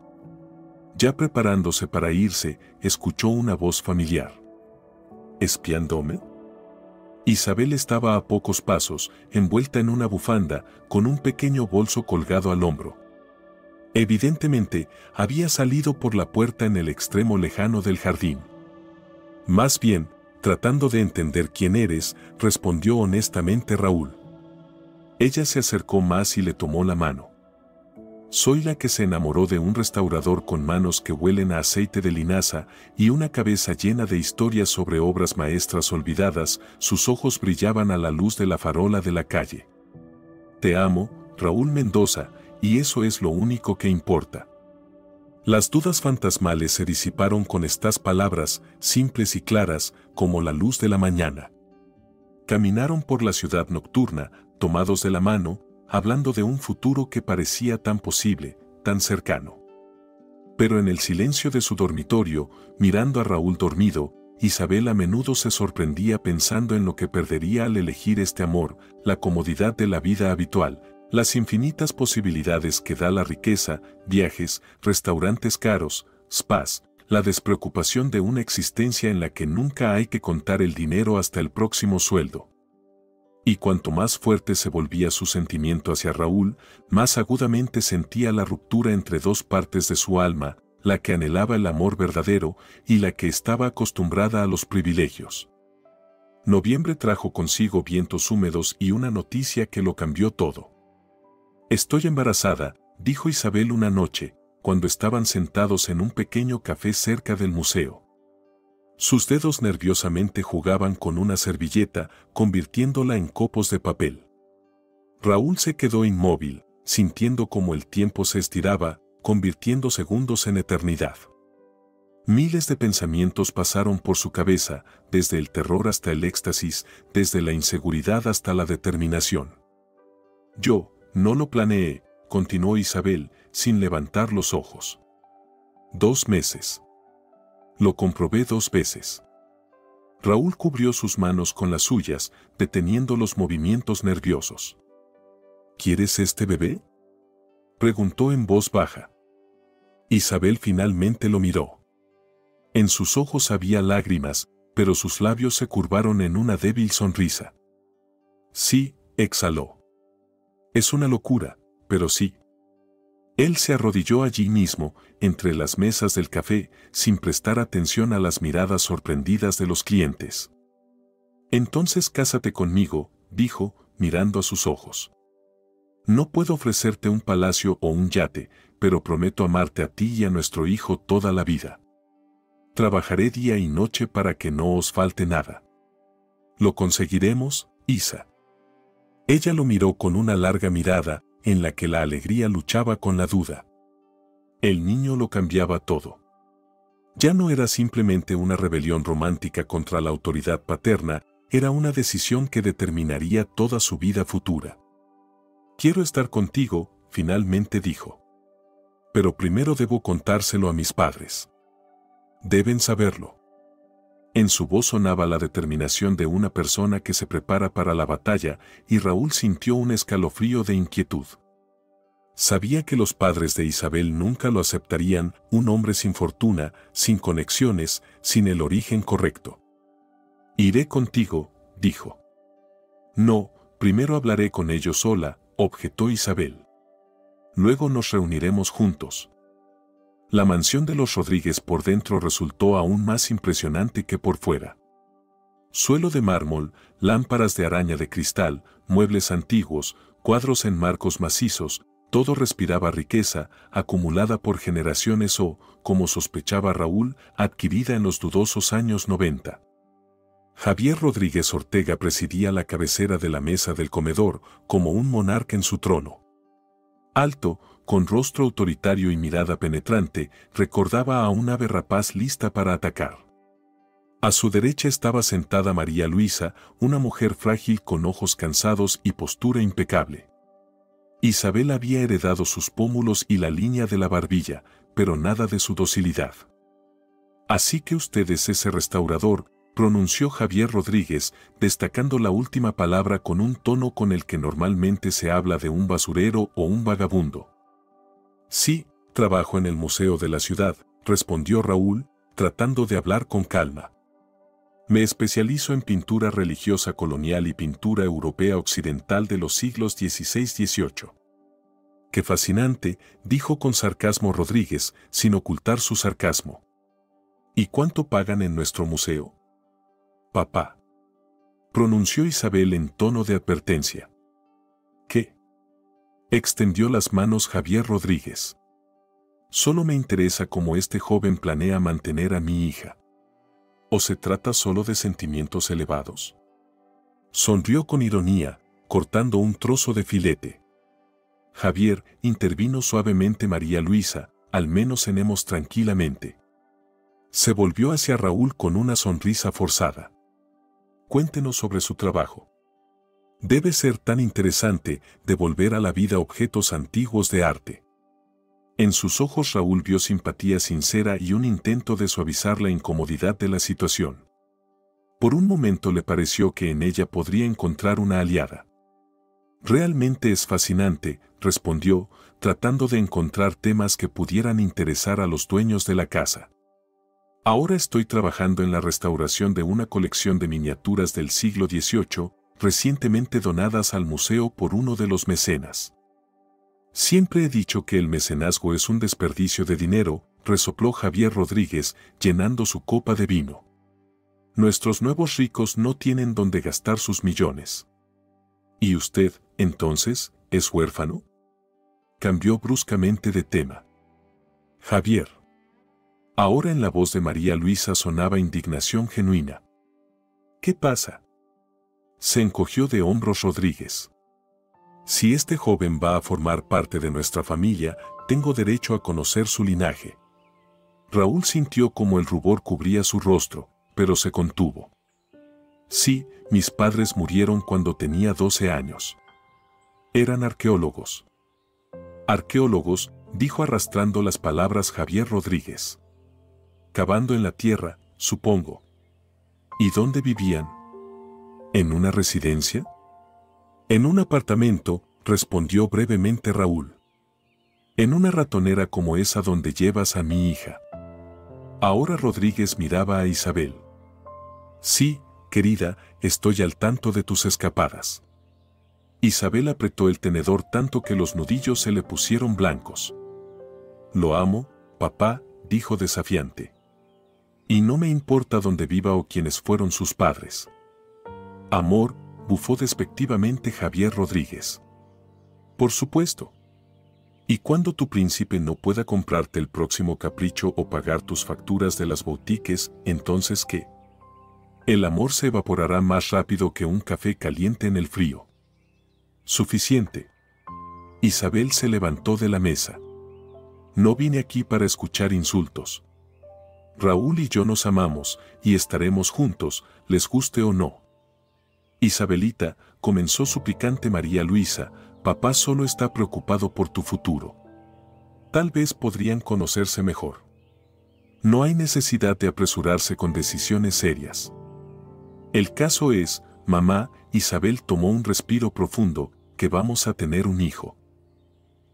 Ya preparándose para irse, escuchó una voz familiar. ¿Espiándome? Isabel estaba a pocos pasos, envuelta en una bufanda, con un pequeño bolso colgado al hombro. Evidentemente, había salido por la puerta en el extremo lejano del jardín. Más bien, tratando de entender quién eres, respondió honestamente Raúl. Ella se acercó más y le tomó la mano. Soy la que se enamoró de un restaurador con manos que huelen a aceite de linaza y una cabeza llena de historias sobre obras maestras olvidadas. Sus ojos brillaban a la luz de la farola de la calle. Te amo, Raúl Mendoza, y eso es lo único que importa. Las dudas fantasmales se disiparon con estas palabras, simples y claras, como la luz de la mañana. Caminaron por la ciudad nocturna, tomados de la mano, hablando de un futuro que parecía tan posible, tan cercano. Pero en el silencio de su dormitorio, mirando a Raúl dormido, Isabel a menudo se sorprendía pensando en lo que perdería al elegir este amor, la comodidad de la vida habitual, las infinitas posibilidades que da la riqueza, viajes, restaurantes caros, spas, la despreocupación de una existencia en la que nunca hay que contar el dinero hasta el próximo sueldo. Y cuanto más fuerte se volvía su sentimiento hacia Raúl, más agudamente sentía la ruptura entre dos partes de su alma, la que anhelaba el amor verdadero y la que estaba acostumbrada a los privilegios. Noviembre trajo consigo vientos húmedos y una noticia que lo cambió todo. Estoy embarazada, dijo Isabel una noche, cuando estaban sentados en un pequeño café cerca del museo. Sus dedos nerviosamente jugaban con una servilleta, convirtiéndola en copos de papel. Raúl se quedó inmóvil, sintiendo cómo el tiempo se estiraba, convirtiendo segundos en eternidad. Miles de pensamientos pasaron por su cabeza, desde el terror hasta el éxtasis, desde la inseguridad hasta la determinación. Yo no lo planeé, continuó Isabel, sin levantar los ojos. 2 meses. Lo comprobé 2 veces. Raúl cubrió sus manos con las suyas, deteniendo los movimientos nerviosos. ¿Quieres este bebé?, preguntó en voz baja. Isabel finalmente lo miró. En sus ojos había lágrimas, pero sus labios se curvaron en una débil sonrisa. Sí, exhaló. Es una locura, pero sí. Él se arrodilló allí mismo, entre las mesas del café, sin prestar atención a las miradas sorprendidas de los clientes. Entonces cásate conmigo, dijo, mirando a sus ojos. No puedo ofrecerte un palacio o un yate, pero prometo amarte a ti y a nuestro hijo toda la vida. Trabajaré día y noche para que no os falte nada. ¿Lo conseguiremos, Isa? Ella lo miró con una larga mirada, en la que la alegría luchaba con la duda. El niño lo cambiaba todo. Ya no era simplemente una rebelión romántica contra la autoridad paterna, era una decisión que determinaría toda su vida futura. Quiero estar contigo, finalmente dijo. Pero primero debo contárselo a mis padres. Deben saberlo. En su voz sonaba la determinación de una persona que se prepara para la batalla, y Raúl sintió un escalofrío de inquietud. Sabía que los padres de Isabel nunca lo aceptarían, un hombre sin fortuna, sin conexiones, sin el origen correcto. Iré contigo, dijo. No, primero hablaré con ellos sola, objetó Isabel. Luego nos reuniremos juntos. La mansión de los Rodríguez por dentro resultó aún más impresionante que por fuera. Suelo de mármol, lámparas de araña de cristal, muebles antiguos, cuadros en marcos macizos, todo respiraba riqueza, acumulada por generaciones o, como sospechaba Raúl, adquirida en los dudosos años 90. Javier Rodríguez Ortega presidía la cabecera de la mesa del comedor, como un monarca en su trono. Alto, con rostro autoritario y mirada penetrante, recordaba a un ave rapaz lista para atacar. A su derecha estaba sentada María Luisa, una mujer frágil con ojos cansados y postura impecable. Isabel había heredado sus pómulos y la línea de la barbilla, pero nada de su docilidad. Así que usted es ese restaurador, pronunció Javier Rodríguez, destacando la última palabra con un tono con el que normalmente se habla de un basurero o un vagabundo. Sí, trabajo en el museo de la ciudad, respondió Raúl, tratando de hablar con calma. Me especializo en pintura religiosa colonial y pintura europea occidental de los siglos XVI-XVIII. ¡Qué fascinante!, dijo con sarcasmo Rodríguez, sin ocultar su sarcasmo. ¿Y cuánto pagan en nuestro museo? Papá, pronunció Isabel en tono de advertencia. ¿Qué? Extendió las manos Javier Rodríguez. Solo me interesa cómo este joven planea mantener a mi hija. ¿O se trata solo de sentimientos elevados? Sonrió con ironía, cortando un trozo de filete. Javier, intervino suavemente María Luisa, al menos cenemos tranquilamente. Se volvió hacia Raúl con una sonrisa forzada. Cuéntenos sobre su trabajo. Debe ser tan interesante devolver a la vida objetos antiguos de arte. En sus ojos Raúl vio simpatía sincera y un intento de suavizar la incomodidad de la situación. Por un momento le pareció que en ella podría encontrar una aliada. Realmente es fascinante, respondió, tratando de encontrar temas que pudieran interesar a los dueños de la casa. Ahora estoy trabajando en la restauración de una colección de miniaturas del siglo XVIII, recientemente donadas al museo por uno de los mecenas. Siempre he dicho que el mecenazgo es un desperdicio de dinero, resopló Javier Rodríguez, llenando su copa de vino. Nuestros nuevos ricos no tienen dónde gastar sus millones. ¿Y usted, entonces, es huérfano? Cambió bruscamente de tema. Javier. Ahora en la voz de María Luisa sonaba indignación genuina. ¿Qué pasa? Se encogió de hombros Rodríguez. Si este joven va a formar parte de nuestra familia, tengo derecho a conocer su linaje. Raúl sintió como el rubor cubría su rostro, pero se contuvo. Sí, mis padres murieron cuando tenía 12 años. Eran arqueólogos. Arqueólogos, dijo arrastrando las palabras Javier Rodríguez. Cavando en la tierra, supongo. ¿Y dónde vivían? ¿En una residencia? En un apartamento, respondió brevemente Raúl. En una ratonera como esa donde llevas a mi hija. Ahora Rodríguez miraba a Isabel. Sí, querida, estoy al tanto de tus escapadas. Isabel apretó el tenedor tanto que los nudillos se le pusieron blancos. Lo amo, papá, dijo desafiante. Y no me importa dónde viva o quiénes fueron sus padres. Amor, bufó despectivamente Javier Rodríguez. Por supuesto. Y cuando tu príncipe no pueda comprarte el próximo capricho o pagar tus facturas de las boutiques, ¿entonces qué? El amor se evaporará más rápido que un café caliente en el frío. Suficiente. Isabel se levantó de la mesa. No vine aquí para escuchar insultos. Raúl y yo nos amamos, y estaremos juntos, les guste o no. Isabelita, comenzó suplicante María Luisa, papá solo está preocupado por tu futuro. Tal vez podrían conocerse mejor. No hay necesidad de apresurarse con decisiones serias. El caso es, mamá, Isabel tomó un respiro profundo, que vamos a tener un hijo.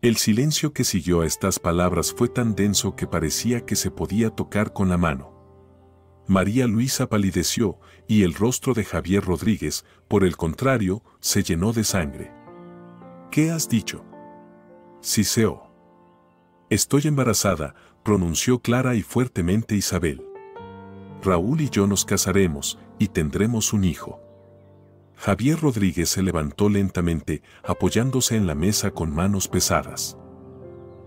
El silencio que siguió a estas palabras fue tan denso que parecía que se podía tocar con la mano. María Luisa palideció, y el rostro de Javier Rodríguez, por el contrario, se llenó de sangre. ¿Qué has dicho? Siseó. Estoy embarazada, pronunció clara y fuertemente Isabel. Raúl y yo nos casaremos, y tendremos un hijo. Javier Rodríguez se levantó lentamente, apoyándose en la mesa con manos pesadas.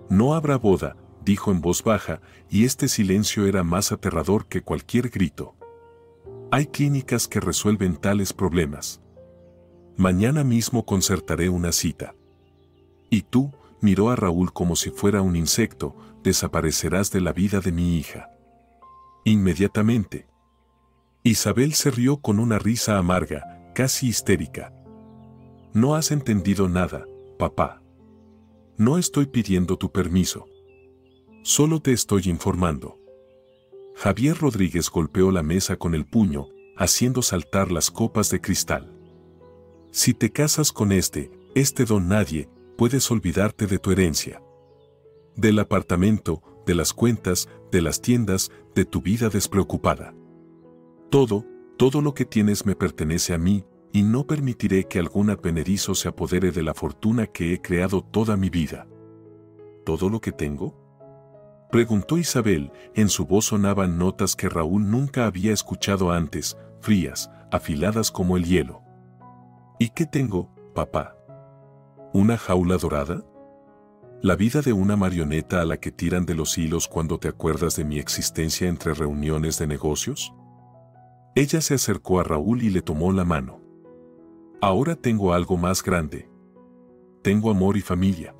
No habrá boda, dijo en voz baja, y este silencio era más aterrador que cualquier grito. Hay clínicas que resuelven tales problemas. Mañana mismo concertaré una cita. Y tú, miró a Raúl como si fuera un insecto, desaparecerás de la vida de mi hija. Inmediatamente. Isabel se rió con una risa amarga, casi histérica. No has entendido nada, papá. No estoy pidiendo tu permiso. Solo te estoy informando. Javier Rodríguez golpeó la mesa con el puño, haciendo saltar las copas de cristal. Si te casas con este don nadie, puedes olvidarte de tu herencia. Del apartamento, de las cuentas, de las tiendas, de tu vida despreocupada. Todo lo que tienes me pertenece a mí, y no permitiré que algún advenedizo se apodere de la fortuna que he creado toda mi vida. ¿Todo lo que tengo?, preguntó Isabel. En su voz sonaban notas que Raúl nunca había escuchado antes, frías, afiladas como el hielo. ¿Y qué tengo, papá? ¿Una jaula dorada? ¿La vida de una marioneta a la que tiran de los hilos cuando te acuerdas de mi existencia entre reuniones de negocios? Ella se acercó a Raúl y le tomó la mano. Ahora tengo algo más grande. Tengo amor y familia.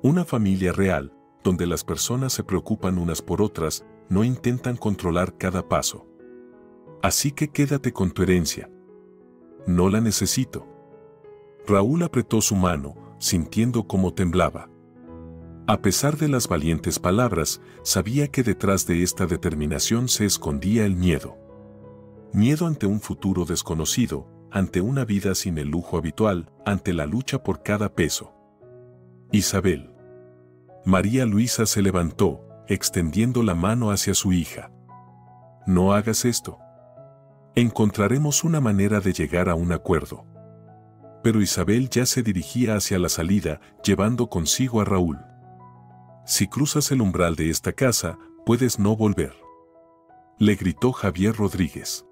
Una familia real, donde las personas se preocupan unas por otras, no intentan controlar cada paso. Así que quédate con tu herencia. No la necesito. Raúl apretó su mano, sintiendo cómo temblaba. A pesar de las valientes palabras, sabía que detrás de esta determinación se escondía el miedo. Miedo ante un futuro desconocido, ante una vida sin el lujo habitual, ante la lucha por cada peso. Isabel. María Luisa se levantó, extendiendo la mano hacia su hija. No hagas esto. Encontraremos una manera de llegar a un acuerdo. Pero Isabel ya se dirigía hacia la salida, llevando consigo a Raúl. Si cruzas el umbral de esta casa, puedes no volver. Le gritó Javier Rodríguez.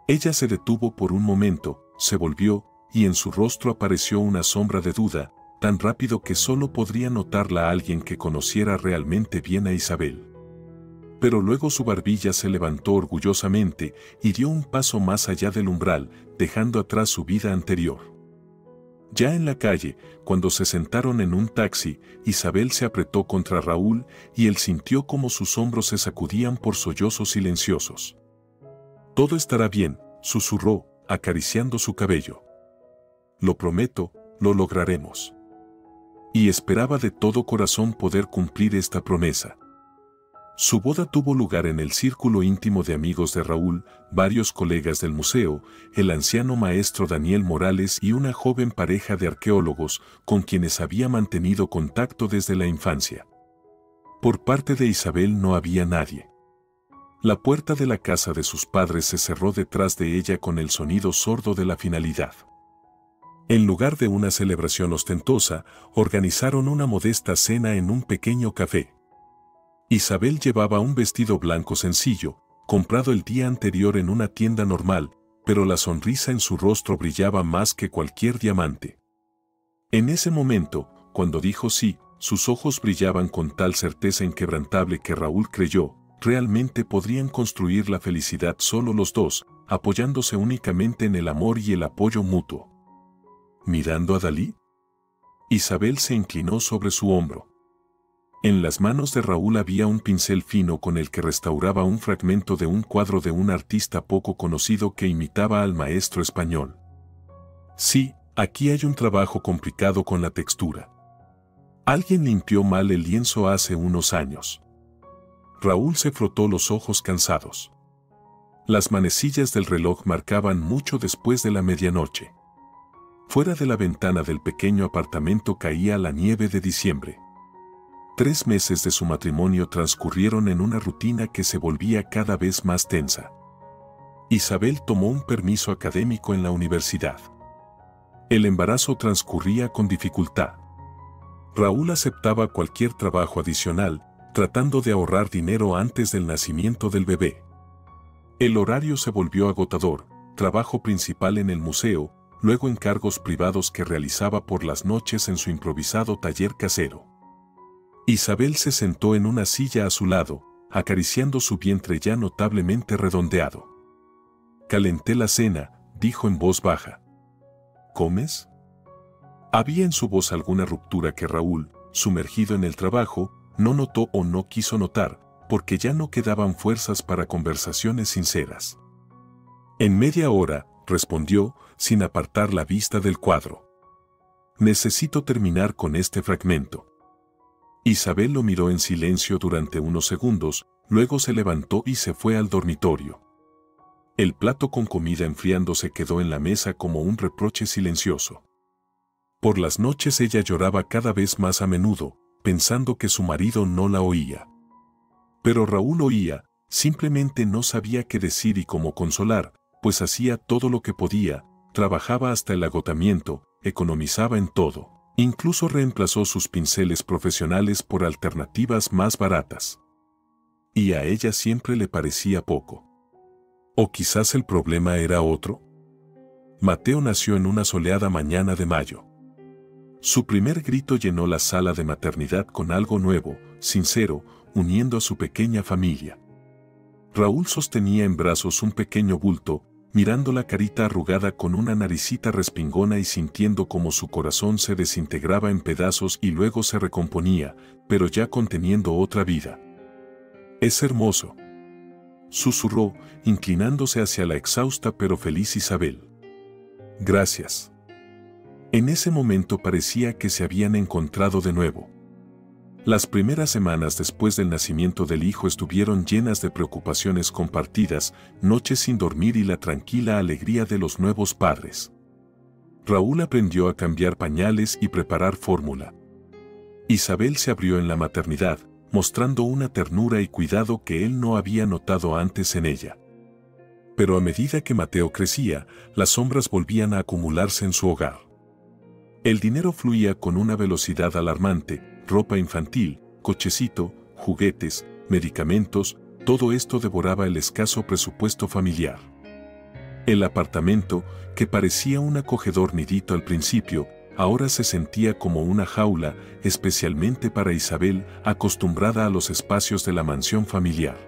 Ella se detuvo por un momento, se volvió, y en su rostro apareció una sombra de duda, tan rápido que solo podría notarla alguien que conociera realmente bien a Isabel. Pero luego su barbilla se levantó orgullosamente y dio un paso más allá del umbral, dejando atrás su vida anterior. Ya en la calle, cuando se sentaron en un taxi, Isabel se apretó contra Raúl y él sintió como sus hombros se sacudían por sollozos silenciosos. Todo estará bien, susurró, acariciando su cabello. Lo prometo, lo lograremos. Y esperaba de todo corazón poder cumplir esta promesa. Su boda tuvo lugar en el círculo íntimo de amigos de Raúl, varios colegas del museo, el anciano maestro Daniel Morales y una joven pareja de arqueólogos con quienes había mantenido contacto desde la infancia. Por parte de Isabel no había nadie. La puerta de la casa de sus padres se cerró detrás de ella con el sonido sordo de la finalidad. En lugar de una celebración ostentosa, organizaron una modesta cena en un pequeño café. Isabel llevaba un vestido blanco sencillo, comprado el día anterior en una tienda normal, pero la sonrisa en su rostro brillaba más que cualquier diamante. En ese momento, cuando dijo sí, sus ojos brillaban con tal certeza inquebrantable que Raúl creyó, realmente podrían construir la felicidad solo los dos, apoyándose únicamente en el amor y el apoyo mutuo. ¿Mirando a Dalí? Isabel se inclinó sobre su hombro. En las manos de Raúl había un pincel fino con el que restauraba un fragmento de un cuadro de un artista poco conocido que imitaba al maestro español. Sí, aquí hay un trabajo complicado con la textura. Alguien limpió mal el lienzo hace unos años. Raúl se frotó los ojos cansados. Las manecillas del reloj marcaban mucho después de la medianoche. Fuera de la ventana del pequeño apartamento caía la nieve de diciembre. 3 meses de su matrimonio transcurrieron en una rutina que se volvía cada vez más tensa. Isabel tomó un permiso académico en la universidad. El embarazo transcurría con dificultad. Raúl aceptaba cualquier trabajo adicional, tratando de ahorrar dinero antes del nacimiento del bebé. El horario se volvió agotador, trabajo principal en el museo, luego encargos privados que realizaba por las noches en su improvisado taller casero. Isabel se sentó en una silla a su lado, acariciando su vientre ya notablemente redondeado. «Calenté la cena», dijo en voz baja. «¿Comes?». Había en su voz alguna ruptura que Raúl, sumergido en el trabajo, no notó o no quiso notar, porque ya no quedaban fuerzas para conversaciones sinceras. «En media hora», respondió, sin apartar la vista del cuadro. Necesito terminar con este fragmento. Isabel lo miró en silencio durante unos segundos, luego se levantó y se fue al dormitorio. El plato con comida enfriándose quedó en la mesa como un reproche silencioso. Por las noches ella lloraba cada vez más a menudo, pensando que su marido no la oía. Pero Raúl oía, simplemente no sabía qué decir y cómo consolar, pues hacía todo lo que podía, trabajaba hasta el agotamiento, economizaba en todo. Incluso reemplazó sus pinceles profesionales por alternativas más baratas. Y a ella siempre le parecía poco. ¿O quizás el problema era otro? Mateo nació en una soleada mañana de mayo. Su primer grito llenó la sala de maternidad con algo nuevo, sincero, uniendo a su pequeña familia. Raúl sostenía en brazos un pequeño bulto, mirando la carita arrugada con una naricita respingona y sintiendo como su corazón se desintegraba en pedazos y luego se recomponía, pero ya conteniendo otra vida. «Es hermoso», susurró, inclinándose hacia la exhausta pero feliz Isabel. «Gracias». En ese momento parecía que se habían encontrado de nuevo. Las primeras semanas después del nacimiento del hijo estuvieron llenas de preocupaciones compartidas, noches sin dormir y la tranquila alegría de los nuevos padres. Raúl aprendió a cambiar pañales y preparar fórmula. Isabel se abrió en la maternidad, mostrando una ternura y cuidado que él no había notado antes en ella. Pero a medida que Mateo crecía, las sombras volvían a acumularse en su hogar. El dinero fluía con una velocidad alarmante, ropa infantil, cochecito, juguetes, medicamentos, todo esto devoraba el escaso presupuesto familiar. El apartamento, que parecía un acogedor nidito al principio, ahora se sentía como una jaula, especialmente para Isabel, acostumbrada a los espacios de la mansión familiar.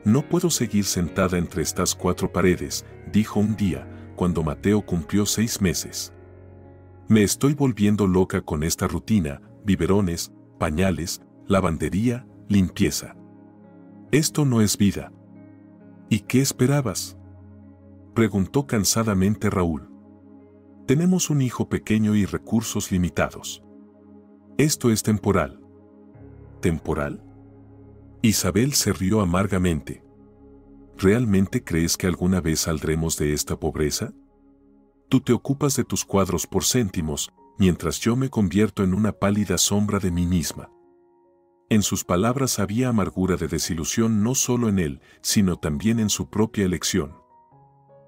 «No puedo seguir sentada entre estas cuatro paredes», dijo un día, cuando Mateo cumplió 6 meses. «Me estoy volviendo loca con esta rutina, biberones, pañales, lavandería, limpieza. Esto no es vida». «¿Y qué esperabas?», preguntó cansadamente Raúl. «Tenemos un hijo pequeño y recursos limitados. Esto es temporal». «¿Temporal?». Isabel se rió amargamente. «¿Realmente crees que alguna vez saldremos de esta pobreza? Tú te ocupas de tus cuadros por céntimos, mientras yo me convierto en una pálida sombra de mí misma». En sus palabras había amargura de desilusión no solo en él, sino también en su propia elección.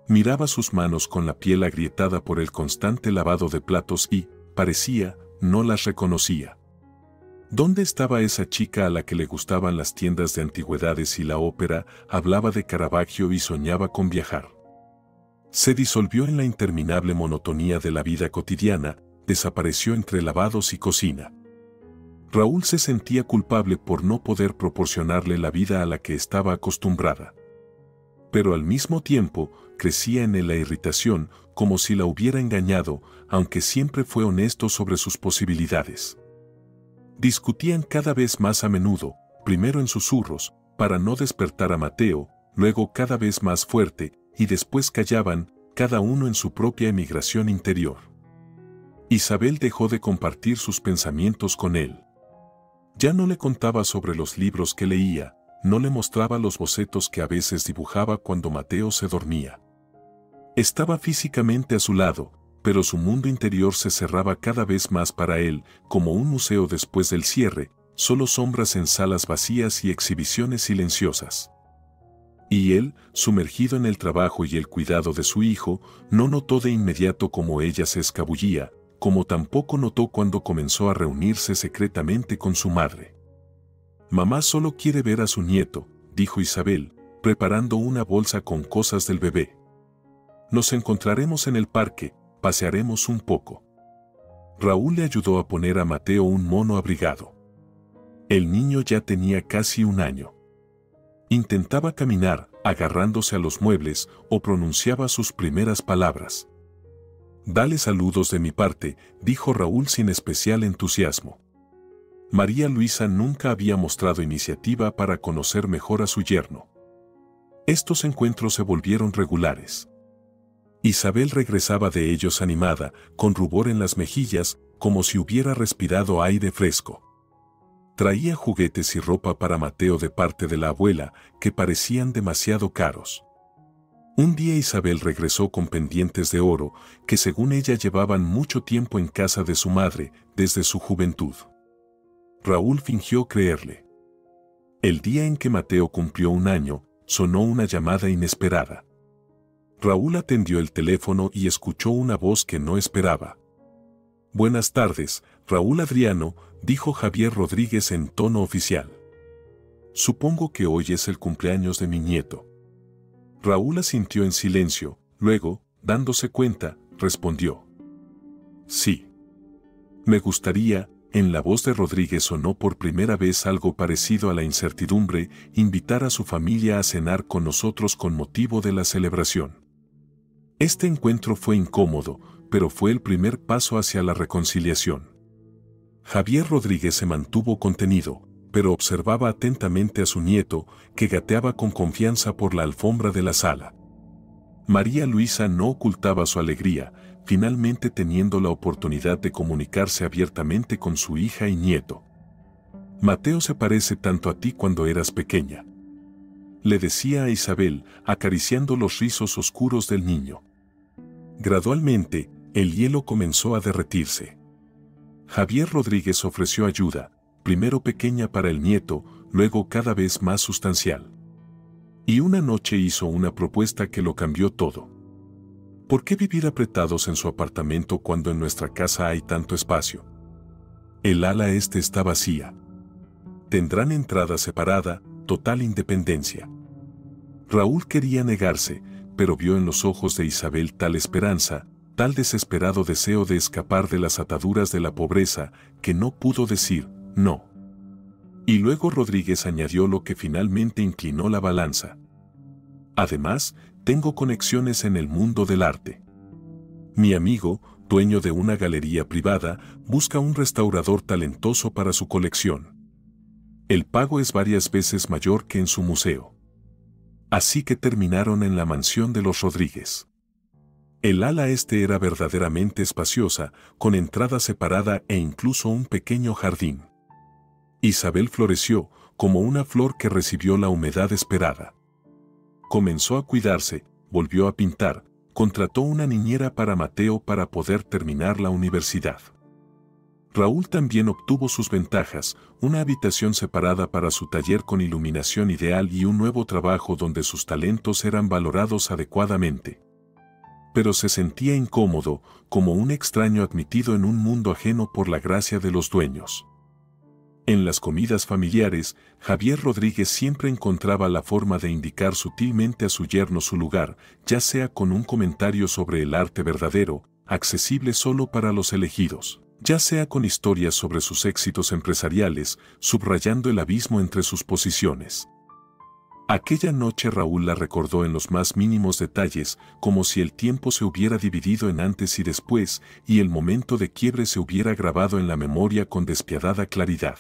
Miraba sus manos con la piel agrietada por el constante lavado de platos y, parecía, no las reconocía. ¿Dónde estaba esa chica a la que le gustaban las tiendas de antigüedades y la ópera, hablaba de Caravaggio y soñaba con viajar? Se disolvió en la interminable monotonía de la vida cotidiana, desapareció entre lavados y cocina. Raúl se sentía culpable por no poder proporcionarle la vida a la que estaba acostumbrada. Pero al mismo tiempo, crecía en él la irritación, como si la hubiera engañado, aunque siempre fue honesto sobre sus posibilidades. Discutían cada vez más a menudo, primero en susurros, para no despertar a Mateo, luego cada vez más fuerte, y después callaban, cada uno en su propia emigración interior. Isabel dejó de compartir sus pensamientos con él. Ya no le contaba sobre los libros que leía, no le mostraba los bocetos que a veces dibujaba cuando Mateo se dormía. Estaba físicamente a su lado, pero su mundo interior se cerraba cada vez más para él, como un museo después del cierre, solo sombras en salas vacías y exhibiciones silenciosas. Y él, sumergido en el trabajo y el cuidado de su hijo, no notó de inmediato cómo ella se escabullía, como tampoco notó cuando comenzó a reunirse secretamente con su madre. «Mamá solo quiere ver a su nieto», dijo Isabel, preparando una bolsa con cosas del bebé. «Nos encontraremos en el parque, pasearemos un poco». Raúl le ayudó a poner a Mateo un mono abrigado. El niño ya tenía casi 1 año. Intentaba caminar, agarrándose a los muebles, o pronunciaba sus primeras palabras. «Dale saludos de mi parte», dijo Raúl sin especial entusiasmo. María Luisa nunca había mostrado iniciativa para conocer mejor a su yerno. Estos encuentros se volvieron regulares. Isabel regresaba de ellos animada, con rubor en las mejillas, como si hubiera respirado aire fresco. Traía juguetes y ropa para Mateo de parte de la abuela, que parecían demasiado caros. Un día Isabel regresó con pendientes de oro, que según ella llevaban mucho tiempo en casa de su madre, desde su juventud. Raúl fingió creerle. El día en que Mateo cumplió 1 año, sonó una llamada inesperada. Raúl atendió el teléfono y escuchó una voz que no esperaba. «Buenas tardes, Raúl Adriano», dijo Javier Rodríguez en tono oficial. «Supongo que hoy es el cumpleaños de mi nieto». Raúl asintió en silencio, luego, dándose cuenta, respondió. «Sí. Me gustaría», en la voz de Rodríguez sonó por primera vez algo parecido a la incertidumbre, invitar a su familia a cenar con nosotros con motivo de la celebración. Este encuentro fue incómodo, pero fue el primer paso hacia la reconciliación. Javier Rodríguez se mantuvo contenido, pero observaba atentamente a su nieto, que gateaba con confianza por la alfombra de la sala. María Luisa no ocultaba su alegría, finalmente teniendo la oportunidad de comunicarse abiertamente con su hija y nieto. «Mateo se parece tanto a ti cuando eras pequeña», le decía a Isabel, acariciando los rizos oscuros del niño. Gradualmente, el hielo comenzó a derretirse. Javier Rodríguez ofreció ayuda, primero pequeña para el nieto, luego cada vez más sustancial. Y una noche hizo una propuesta que lo cambió todo. ¿Por qué vivir apretados en su apartamento cuando en nuestra casa hay tanto espacio? El ala este está vacía. Tendrán entrada separada, total independencia. Raúl quería negarse, pero vio en los ojos de Isabel tal esperanza, tal desesperado deseo de escapar de las ataduras de la pobreza, que no pudo decir no. Y luego Rodríguez añadió lo que finalmente inclinó la balanza. Además, tengo conexiones en el mundo del arte. Mi amigo, dueño de una galería privada, busca un restaurador talentoso para su colección. El pago es varias veces mayor que en su museo. Así que terminaron en la mansión de los Rodríguez. El ala este era verdaderamente espaciosa, con entrada separada e incluso un pequeño jardín. Isabel floreció, como una flor que recibió la humedad esperada. Comenzó a cuidarse, volvió a pintar, contrató una niñera para Mateo para poder terminar la universidad. Raúl también obtuvo sus ventajas, una habitación separada para su taller con iluminación ideal y un nuevo trabajo donde sus talentos eran valorados adecuadamente. Pero se sentía incómodo, como un extraño admitido en un mundo ajeno por la gracia de los dueños. En las comidas familiares, Javier Rodríguez siempre encontraba la forma de indicar sutilmente a su yerno su lugar, ya sea con un comentario sobre el arte verdadero, accesible solo para los elegidos, ya sea con historias sobre sus éxitos empresariales, subrayando el abismo entre sus posiciones. Aquella noche Raúl la recordó en los más mínimos detalles, como si el tiempo se hubiera dividido en antes y después, y el momento de quiebre se hubiera grabado en la memoria con despiadada claridad.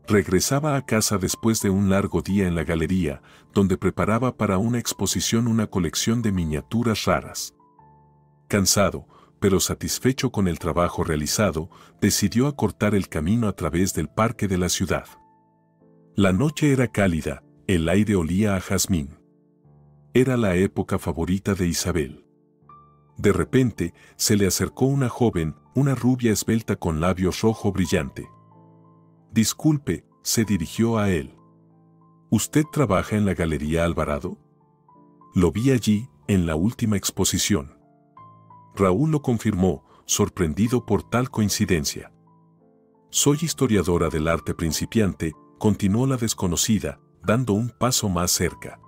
Regresaba a casa después de un largo día en la galería, donde preparaba para una exposición una colección de miniaturas raras. Cansado, pero satisfecho con el trabajo realizado, decidió acortar el camino a través del parque de la ciudad. La noche era cálida, el aire olía a jazmín. Era la época favorita de Isabel. De repente, se le acercó una joven, una rubia esbelta con labios rojo brillante. «Disculpe», se dirigió a él. «¿Usted trabaja en la Galería Alvarado?» «Lo vi allí, en la última exposición». Raúl lo confirmó, sorprendido por tal coincidencia. «Soy historiadora del arte principiante», continuó la desconocida, dando un paso más cerca.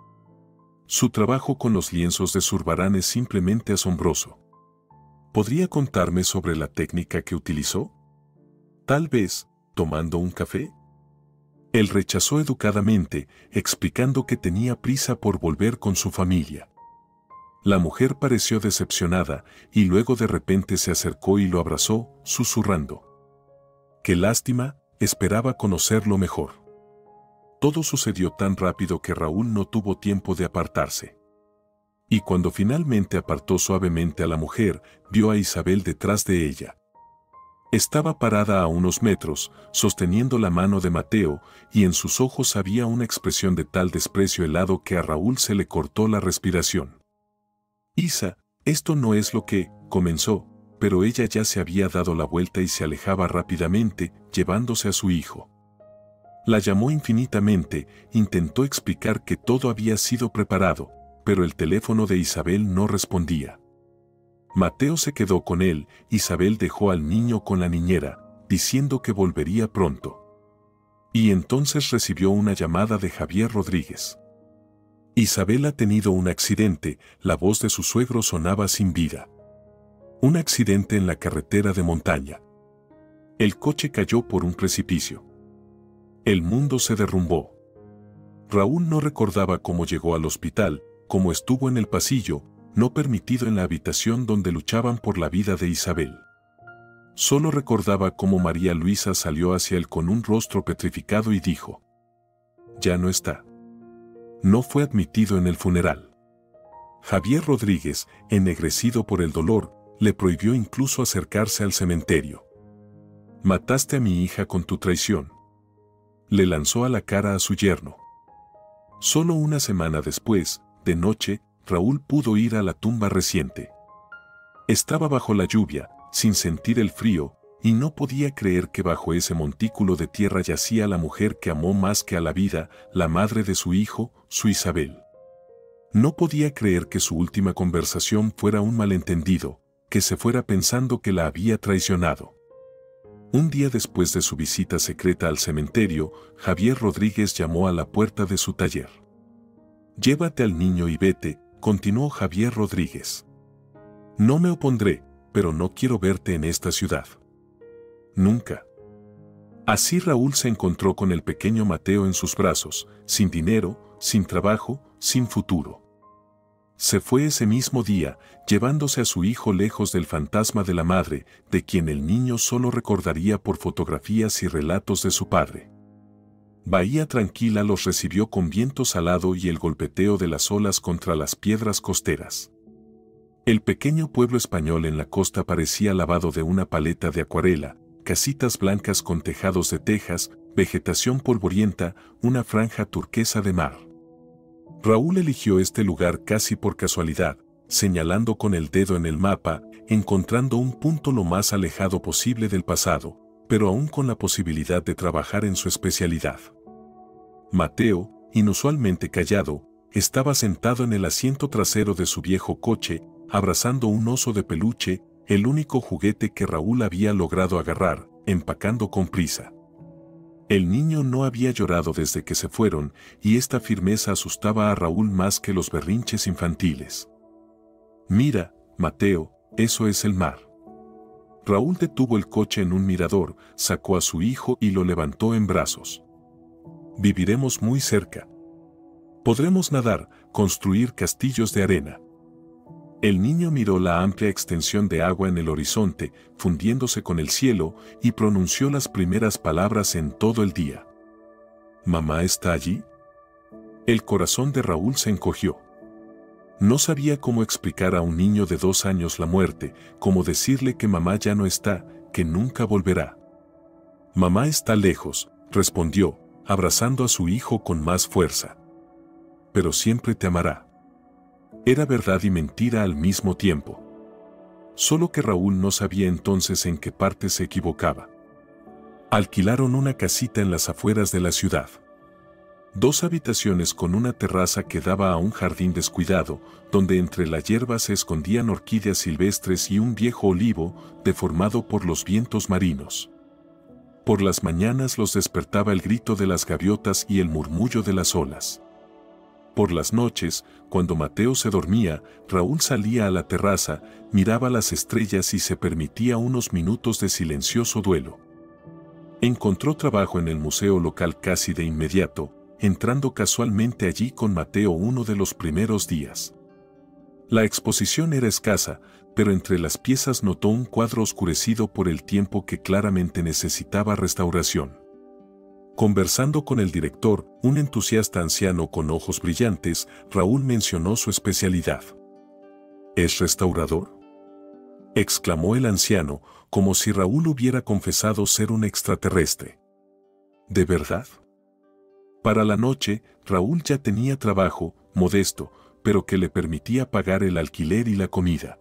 «Su trabajo con los lienzos de Zurbarán es simplemente asombroso. ¿Podría contarme sobre la técnica que utilizó? Tal vez, tomando un café». Él rechazó educadamente, explicando que tenía prisa por volver con su familia. La mujer pareció decepcionada, y luego de repente se acercó y lo abrazó, susurrando. «Qué lástima, esperaba conocerlo mejor». Todo sucedió tan rápido que Raúl no tuvo tiempo de apartarse. Y cuando finalmente apartó suavemente a la mujer, vio a Isabel detrás de ella. Estaba parada a unos metros, sosteniendo la mano de Mateo, y en sus ojos había una expresión de tal desprecio helado que a Raúl se le cortó la respiración. «Isa, esto no es lo que», comenzó, pero ella ya se había dado la vuelta y se alejaba rápidamente, llevándose a su hijo. La llamó infinitamente, intentó explicar que todo había sido preparado, pero el teléfono de Isabel no respondía. Mateo se quedó con él, Isabel dejó al niño con la niñera, diciendo que volvería pronto. Y entonces recibió una llamada de Javier Rodríguez. Isabel ha tenido un accidente, la voz de su suegro sonaba sin vida. Un accidente en la carretera de montaña. El coche cayó por un precipicio. El mundo se derrumbó. Raúl no recordaba cómo llegó al hospital, cómo estuvo en el pasillo, no permitido en la habitación donde luchaban por la vida de Isabel. Solo recordaba cómo María Luisa salió hacia él con un rostro petrificado y dijo: «Ya no está». No fue admitido en el funeral. Javier Rodríguez, ennegrecido por el dolor, le prohibió incluso acercarse al cementerio. «Mataste a mi hija con tu traición», le lanzó a la cara a su yerno. Solo una semana después, de noche, Raúl pudo ir a la tumba reciente. Estaba bajo la lluvia, sin sentir el frío, y no podía creer que bajo ese montículo de tierra yacía la mujer que amó más que a la vida, la madre de su hijo, su Isabel. No podía creer que su última conversación fuera un malentendido, que se fuera pensando que la había traicionado. Un día después de su visita secreta al cementerio, Javier Rodríguez llamó a la puerta de su taller. «Llévate al niño y vete», continuó Javier Rodríguez. «No me opondré, pero no quiero verte en esta ciudad. Nunca». Así Raúl se encontró con el pequeño Mateo en sus brazos, sin dinero, sin trabajo, sin futuro. Se fue ese mismo día, llevándose a su hijo lejos del fantasma de la madre, de quien el niño solo recordaría por fotografías y relatos de su padre. Bahía Tranquila los recibió con viento salado y el golpeteo de las olas contra las piedras costeras. El pequeño pueblo español en la costa parecía lavado de una paleta de acuarela, casitas blancas con tejados de tejas, vegetación polvorienta, una franja turquesa de mar. Raúl eligió este lugar casi por casualidad, señalando con el dedo en el mapa, encontrando un punto lo más alejado posible del pasado, pero aún con la posibilidad de trabajar en su especialidad. Mateo, inusualmente callado, estaba sentado en el asiento trasero de su viejo coche, abrazando un oso de peluche, el único juguete que Raúl había logrado agarrar, empacando con prisa. El niño no había llorado desde que se fueron, y esta firmeza asustaba a Raúl más que los berrinches infantiles. «Mira, Mateo, eso es el mar». Raúl detuvo el coche en un mirador, sacó a su hijo y lo levantó en brazos. «Viviremos muy cerca. Podremos nadar, construir castillos de arena». El niño miró la amplia extensión de agua en el horizonte, fundiéndose con el cielo, y pronunció las primeras palabras en todo el día. «¿Mamá está allí?». El corazón de Raúl se encogió. No sabía cómo explicar a un niño de 2 años la muerte, cómo decirle que mamá ya no está, que nunca volverá. «Mamá está lejos», respondió, abrazando a su hijo con más fuerza. «Pero siempre te amará». Era verdad y mentira al mismo tiempo. Solo que Raúl no sabía entonces en qué parte se equivocaba. Alquilaron una casita en las afueras de la ciudad. 2 habitaciones con una terraza que daba a un jardín descuidado, donde entre la hierba se escondían orquídeas silvestres y un viejo olivo, deformado por los vientos marinos. Por las mañanas los despertaba el grito de las gaviotas y el murmullo de las olas. Por las noches, cuando Mateo se dormía, Raúl salía a la terraza, miraba las estrellas y se permitía unos minutos de silencioso duelo. Encontró trabajo en el museo local casi de inmediato, entrando casualmente allí con Mateo uno de los primeros días. La exposición era escasa, pero entre las piezas notó un cuadro oscurecido por el tiempo que claramente necesitaba restauración. Conversando con el director, un entusiasta anciano con ojos brillantes, Raúl mencionó su especialidad. ¿Es restaurador?, exclamó el anciano, como si Raúl hubiera confesado ser un extraterrestre. ¿De verdad? Para la noche, Raúl ya tenía trabajo, modesto, pero que le permitía pagar el alquiler y la comida.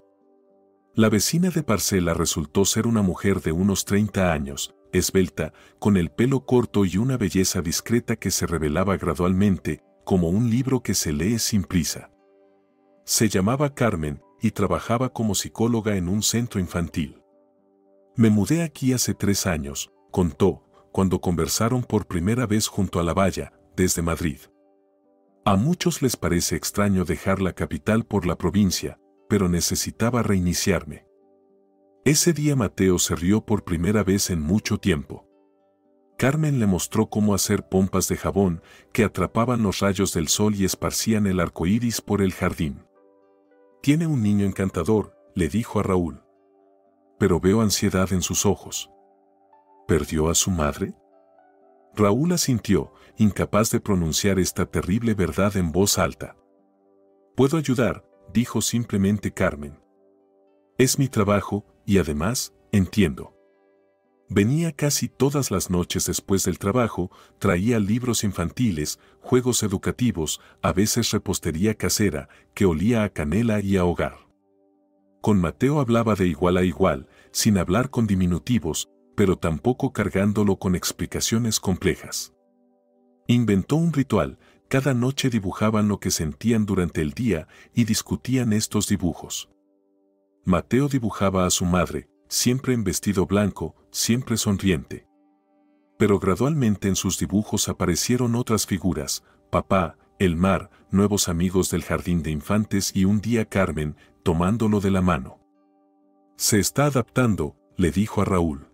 La vecina de parcela resultó ser una mujer de unos 30 años, esbelta, con el pelo corto y una belleza discreta que se revelaba gradualmente, como un libro que se lee sin prisa. Se llamaba Carmen y trabajaba como psicóloga en un centro infantil. Me mudé aquí hace 3 años, contó, cuando conversaron por primera vez junto a la valla, desde Madrid. A muchos les parece extraño dejar la capital por la provincia, pero necesitaba reiniciarme. Ese día Mateo se rió por primera vez en mucho tiempo. Carmen le mostró cómo hacer pompas de jabón que atrapaban los rayos del sol y esparcían el arco iris por el jardín. Tiene un niño encantador, le dijo a Raúl. Pero veo ansiedad en sus ojos. ¿Perdió a su madre? Raúl asintió, incapaz de pronunciar esta terrible verdad en voz alta. «Puedo ayudar», dijo simplemente Carmen. «Es mi trabajo, y además, entiendo». Venía casi todas las noches después del trabajo, traía libros infantiles, juegos educativos, a veces repostería casera, que olía a canela y a hogar. Con Mateo hablaba de igual a igual, sin hablar con diminutivos, pero tampoco cargándolo con explicaciones complejas. Inventó un ritual, cada noche dibujaban lo que sentían durante el día y discutían estos dibujos. Mateo dibujaba a su madre, siempre en vestido blanco, siempre sonriente. Pero gradualmente en sus dibujos aparecieron otras figuras, papá, el mar, nuevos amigos del jardín de infantes y un día Carmen, tomándolo de la mano. «Se está adaptando», le dijo a Raúl.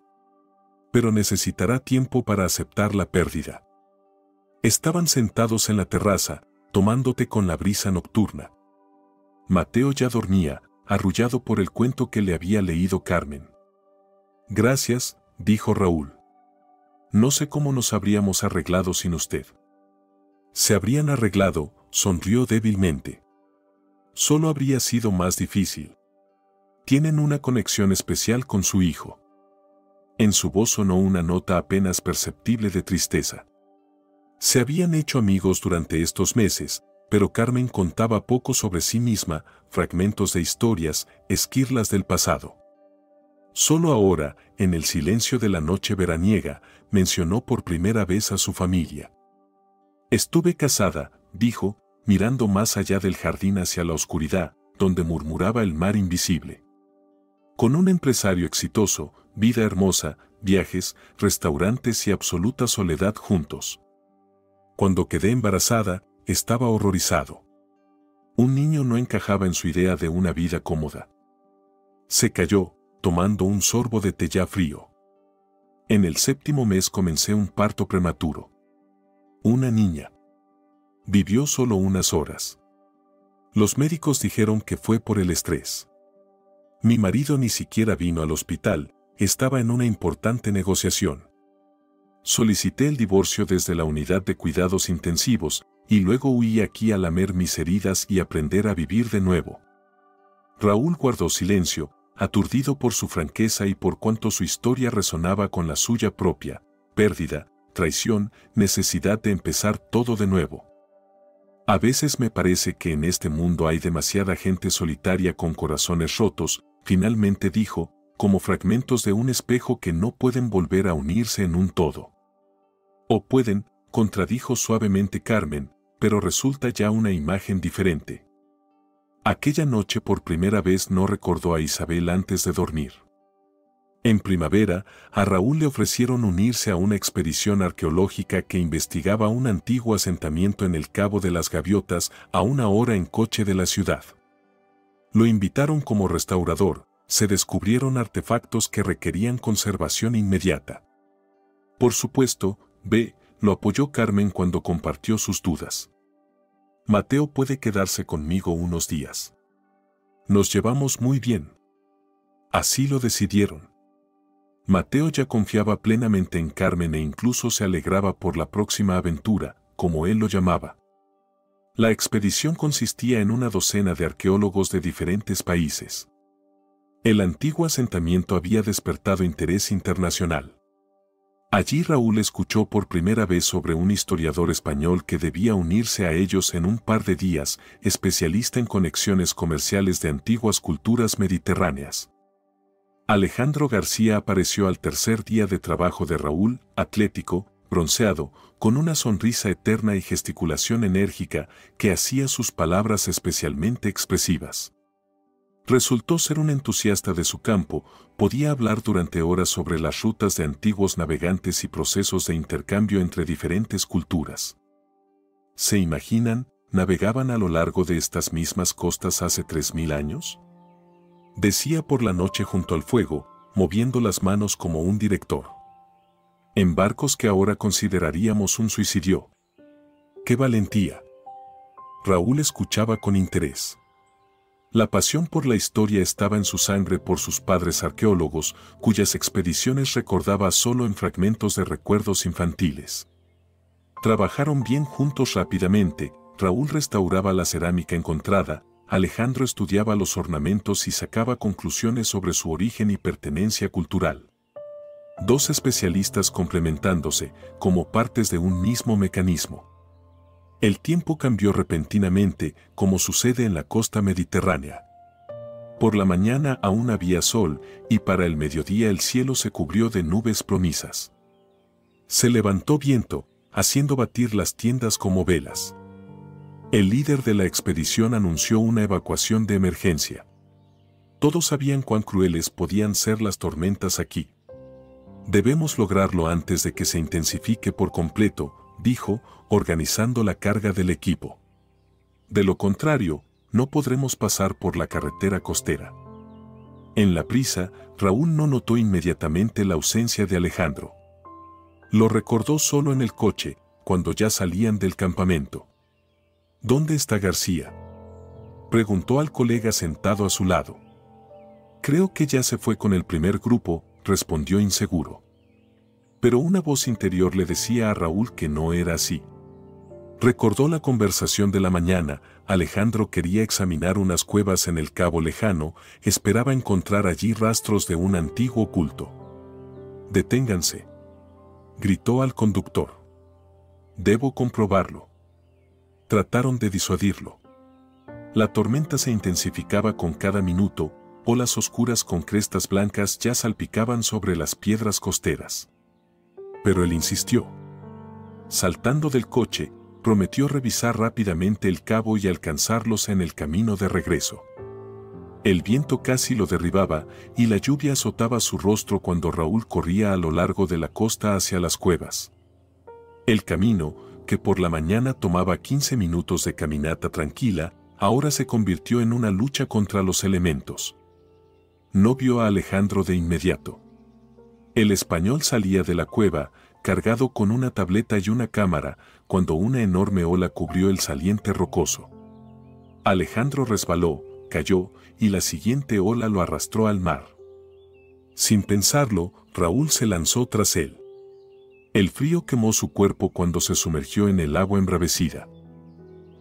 «Pero necesitará tiempo para aceptar la pérdida». Estaban sentados en la terraza, tomando té con la brisa nocturna. Mateo ya dormía, arrullado por el cuento que le había leído Carmen. «Gracias», dijo Raúl. «No sé cómo nos habríamos arreglado sin usted». «Se habrían arreglado», sonrió débilmente. «Solo habría sido más difícil. Tienen una conexión especial con su hijo». En su voz sonó una nota apenas perceptible de tristeza. Se habían hecho amigos durante estos meses, pero Carmen contaba poco sobre sí misma, fragmentos de historias, esquirlas del pasado. Solo ahora, en el silencio de la noche veraniega, mencionó por primera vez a su familia. «Estuve casada», dijo, mirando más allá del jardín hacia la oscuridad, donde murmuraba el mar invisible. «Con un empresario exitoso, vida hermosa, viajes, restaurantes y absoluta soledad juntos. Cuando quedé embarazada, estaba horrorizado. Un niño no encajaba en su idea de una vida cómoda». Se calló, tomando un sorbo de té ya frío. «En el 7º mes comencé un parto prematuro. Una niña. Vivió solo unas horas. Los médicos dijeron que fue por el estrés. Mi marido ni siquiera vino al hospital, estaba en una importante negociación. Solicité el divorcio desde la unidad de cuidados intensivos y luego huí aquí a lamer mis heridas y aprender a vivir de nuevo». Raúl guardó silencio, aturdido por su franqueza y por cuanto su historia resonaba con la suya propia: pérdida, traición, necesidad de empezar todo de nuevo. «A veces me parece que en este mundo hay demasiada gente solitaria con corazones rotos», finalmente dijo, «como fragmentos de un espejo que no pueden volver a unirse en un todo». «O pueden», contradijo suavemente Carmen, «pero resulta ya una imagen diferente». Aquella noche por primera vez no recordó a Isabel antes de dormir. En primavera, a Raúl le ofrecieron unirse a una expedición arqueológica que investigaba un antiguo asentamiento en el Cabo de las Gaviotas, a 1 hora en coche de la ciudad. Lo invitaron como restaurador, se descubrieron artefactos que requerían conservación inmediata. «Por supuesto», lo apoyó Carmen cuando compartió sus dudas. «Mateo puede quedarse conmigo unos días. Nos llevamos muy bien». Así lo decidieron. Mateo ya confiaba plenamente en Carmen e incluso se alegraba por la próxima aventura, como él lo llamaba. La expedición consistía en una docena de arqueólogos de diferentes países. El antiguo asentamiento había despertado interés internacional. Allí Raúl escuchó por primera vez sobre un historiador español que debía unirse a ellos en un par de días, especialista en conexiones comerciales de antiguas culturas mediterráneas. Alejandro García apareció al tercer día de trabajo de Raúl, atlético, bronceado, con una sonrisa eterna y gesticulación enérgica que hacía sus palabras especialmente expresivas. Resultó ser un entusiasta de su campo, podía hablar durante horas sobre las rutas de antiguos navegantes y procesos de intercambio entre diferentes culturas. ¿Se imaginan, navegaban a lo largo de estas mismas costas hace 3000 años? Decía por la noche junto al fuego, moviendo las manos como un director. En barcos que ahora consideraríamos un suicidio. ¡Qué valentía! Raúl escuchaba con interés. La pasión por la historia estaba en su sangre por sus padres arqueólogos, cuyas expediciones recordaba solo en fragmentos de recuerdos infantiles. Trabajaron bien juntos rápidamente, Raúl restauraba la cerámica encontrada, Alejandro estudiaba los ornamentos y sacaba conclusiones sobre su origen y pertenencia cultural. Dos especialistas complementándose, como partes de un mismo mecanismo. El tiempo cambió repentinamente, como sucede en la costa mediterránea. Por la mañana aún había sol, y para el mediodía el cielo se cubrió de nubes plomizas. Se levantó viento, haciendo batir las tiendas como velas. El líder de la expedición anunció una evacuación de emergencia. Todos sabían cuán crueles podían ser las tormentas aquí. Debemos lograrlo antes de que se intensifique por completo, dijo, organizando la carga del equipo. De lo contrario, no podremos pasar por la carretera costera. En la prisa, Raúl no notó inmediatamente la ausencia de Alejandro. Lo recordó solo en el coche, cuando ya salían del campamento. ¿Dónde está García?, preguntó al colega sentado a su lado. Creo que ya se fue con el primer grupo, respondió inseguro. Pero una voz interior le decía a Raúl que no era así. Recordó la conversación de la mañana, Alejandro quería examinar unas cuevas en el cabo lejano, esperaba encontrar allí rastros de un antiguo culto. «Deténganse», gritó al conductor. «Debo comprobarlo». Trataron de disuadirlo. La tormenta se intensificaba con cada minuto, olas oscuras con crestas blancas ya salpicaban sobre las piedras costeras. Pero él insistió. Saltando del coche, prometió revisar rápidamente el cabo y alcanzarlos en el camino de regreso. El viento casi lo derribaba y la lluvia azotaba su rostro cuando Raúl corría a lo largo de la costa hacia las cuevas. El camino, que por la mañana tomaba 15 minutos de caminata tranquila, ahora se convirtió en una lucha contra los elementos. No vio a Alejandro de inmediato. El español salía de la cueva, cargado con una tableta y una cámara, cuando una enorme ola cubrió el saliente rocoso. Alejandro resbaló, cayó, y la siguiente ola lo arrastró al mar. Sin pensarlo, Raúl se lanzó tras él. El frío quemó su cuerpo cuando se sumergió en el agua embravecida.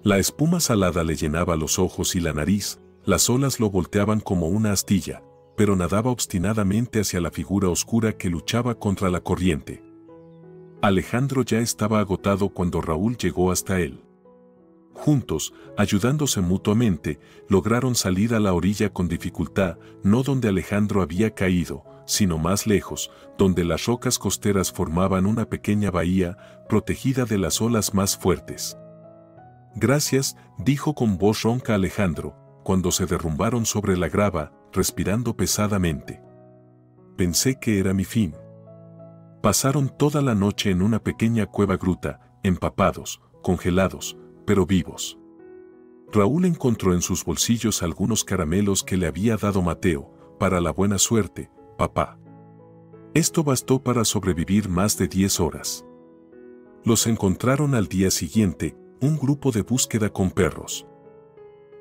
La espuma salada le llenaba los ojos y la nariz, las olas lo volteaban como una astilla, pero nadaba obstinadamente hacia la figura oscura que luchaba contra la corriente. Alejandro ya estaba agotado cuando Raúl llegó hasta él. Juntos, ayudándose mutuamente, lograron salir a la orilla con dificultad, no donde Alejandro había caído, sino más lejos, donde las rocas costeras formaban una pequeña bahía, protegida de las olas más fuertes. «Gracias», dijo con voz ronca Alejandro, cuando se derrumbaron sobre la grava, respirando pesadamente. «Pensé que era mi fin». Pasaron toda la noche en una pequeña cueva gruta, empapados, congelados, pero vivos. Raúl encontró en sus bolsillos algunos caramelos que le había dado Mateo, para la buena suerte, papá. Esto bastó para sobrevivir más de 10 horas. Los encontraron al día siguiente, un grupo de búsqueda con perros.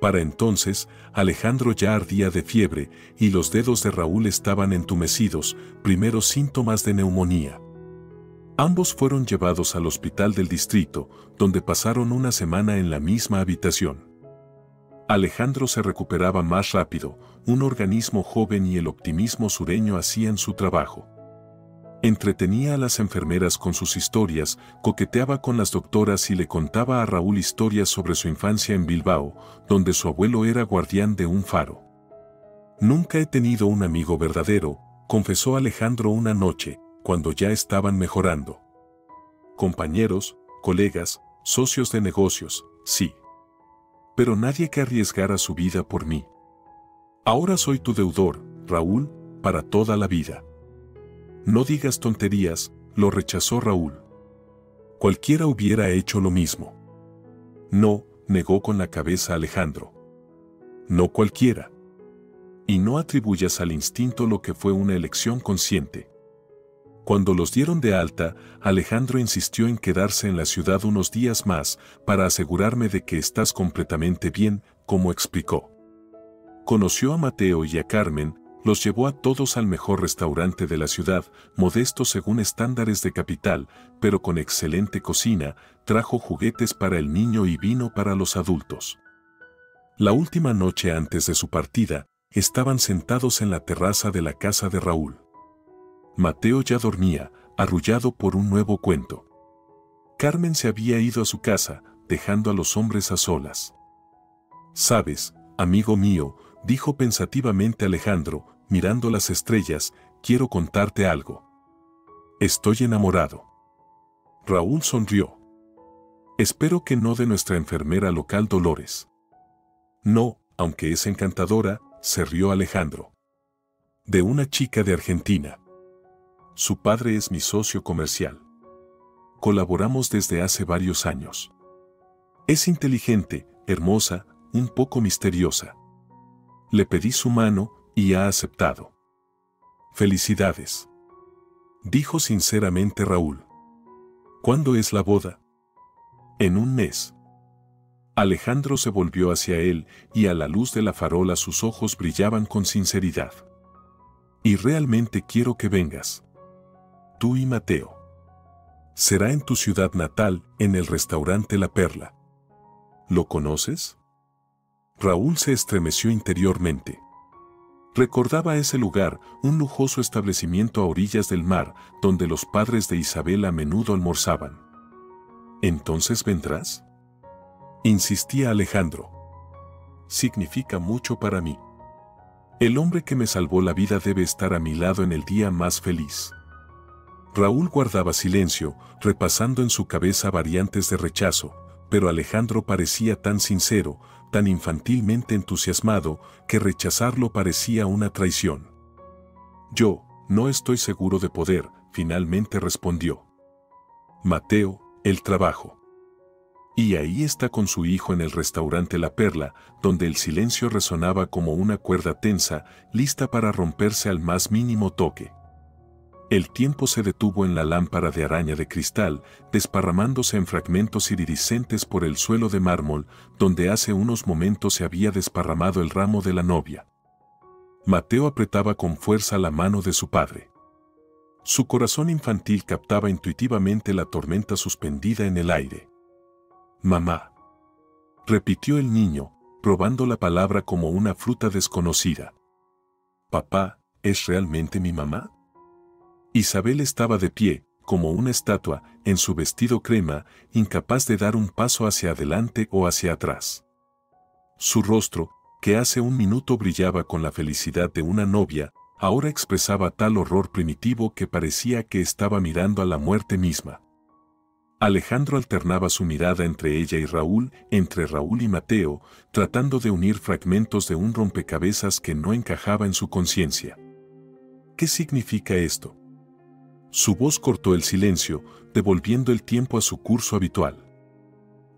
Para entonces, Alejandro ya ardía de fiebre y los dedos de Raúl estaban entumecidos, primeros síntomas de neumonía. Ambos fueron llevados al hospital del distrito, donde pasaron una semana en la misma habitación. Alejandro se recuperaba más rápido, un organismo joven y el optimismo sureño hacían su trabajo. Entretenía a las enfermeras con sus historias, coqueteaba con las doctoras y le contaba a Raúl historias sobre su infancia en Bilbao, donde su abuelo era guardián de un faro. Nunca he tenido un amigo verdadero, confesó Alejandro una noche, cuando ya estaban mejorando. Compañeros, colegas, socios de negocios, sí. Pero nadie que arriesgara su vida por mí. Ahora soy tu deudor, Raúl, para toda la vida. No digas tonterías, lo rechazó Raúl. Cualquiera hubiera hecho lo mismo. No, negó con la cabeza Alejandro. No cualquiera. Y no atribuyas al instinto lo que fue una elección consciente. Cuando los dieron de alta, Alejandro insistió en quedarse en la ciudad unos días más para asegurarme de que estás completamente bien, como explicó. Conoció a Mateo y a Carmen, los llevó a todos al mejor restaurante de la ciudad, modesto según estándares de capital, pero con excelente cocina, trajo juguetes para el niño y vino para los adultos. La última noche antes de su partida, estaban sentados en la terraza de la casa de Raúl. Mateo ya dormía, arrullado por un nuevo cuento. Carmen se había ido a su casa, dejando a los hombres a solas. «Sabes, amigo mío», dijo pensativamente Alejandro, mirando las estrellas, «quiero contarte algo. Estoy enamorado». Raúl sonrió. «Espero que no de nuestra enfermera local Dolores». «No, aunque es encantadora», se rió Alejandro. «De una chica de Argentina. Su padre es mi socio comercial. Colaboramos desde hace varios años. Es inteligente, hermosa, un poco misteriosa. Le pedí su mano y ha aceptado. Felicidades», dijo sinceramente Raúl. «¿Cuándo es la boda?» «En un mes». Alejandro se volvió hacia él y a la luz de la farola sus ojos brillaban con sinceridad. «Y realmente quiero que vengas. Tú y Mateo. Será en tu ciudad natal, en el restaurante La Perla. ¿Lo conoces?» Raúl se estremeció interiormente. Recordaba ese lugar, un lujoso establecimiento a orillas del mar, donde los padres de Isabel a menudo almorzaban. «¿Entonces vendrás?», insistía Alejandro. «Significa mucho para mí. El hombre que me salvó la vida debe estar a mi lado en el día más feliz». Raúl guardaba silencio, repasando en su cabeza variantes de rechazo, pero Alejandro parecía tan sincero, tan infantilmente entusiasmado, que rechazarlo parecía una traición. «Yo, no estoy seguro de poder», finalmente respondió. «Mateo, el trabajo». Y ahí está con su hijo en el restaurante La Perla, donde el silencio resonaba como una cuerda tensa, lista para romperse al más mínimo toque. El tiempo se detuvo en la lámpara de araña de cristal, desparramándose en fragmentos iridiscentes por el suelo de mármol, donde hace unos momentos se había desparramado el ramo de la novia. Mateo apretaba con fuerza la mano de su padre. Su corazón infantil captaba intuitivamente la tormenta suspendida en el aire. «Mamá», repitió el niño, probando la palabra como una fruta desconocida. «Papá, ¿es realmente mi mamá?». Isabel estaba de pie, como una estatua, en su vestido crema, incapaz de dar un paso hacia adelante o hacia atrás. Su rostro, que hace un minuto brillaba con la felicidad de una novia, ahora expresaba tal horror primitivo que parecía que estaba mirando a la muerte misma. Alejandro alternaba su mirada entre ella y Raúl, entre Raúl y Mateo, tratando de unir fragmentos de un rompecabezas que no encajaba en su conciencia. ¿Qué significa esto? Su voz cortó el silencio, devolviendo el tiempo a su curso habitual.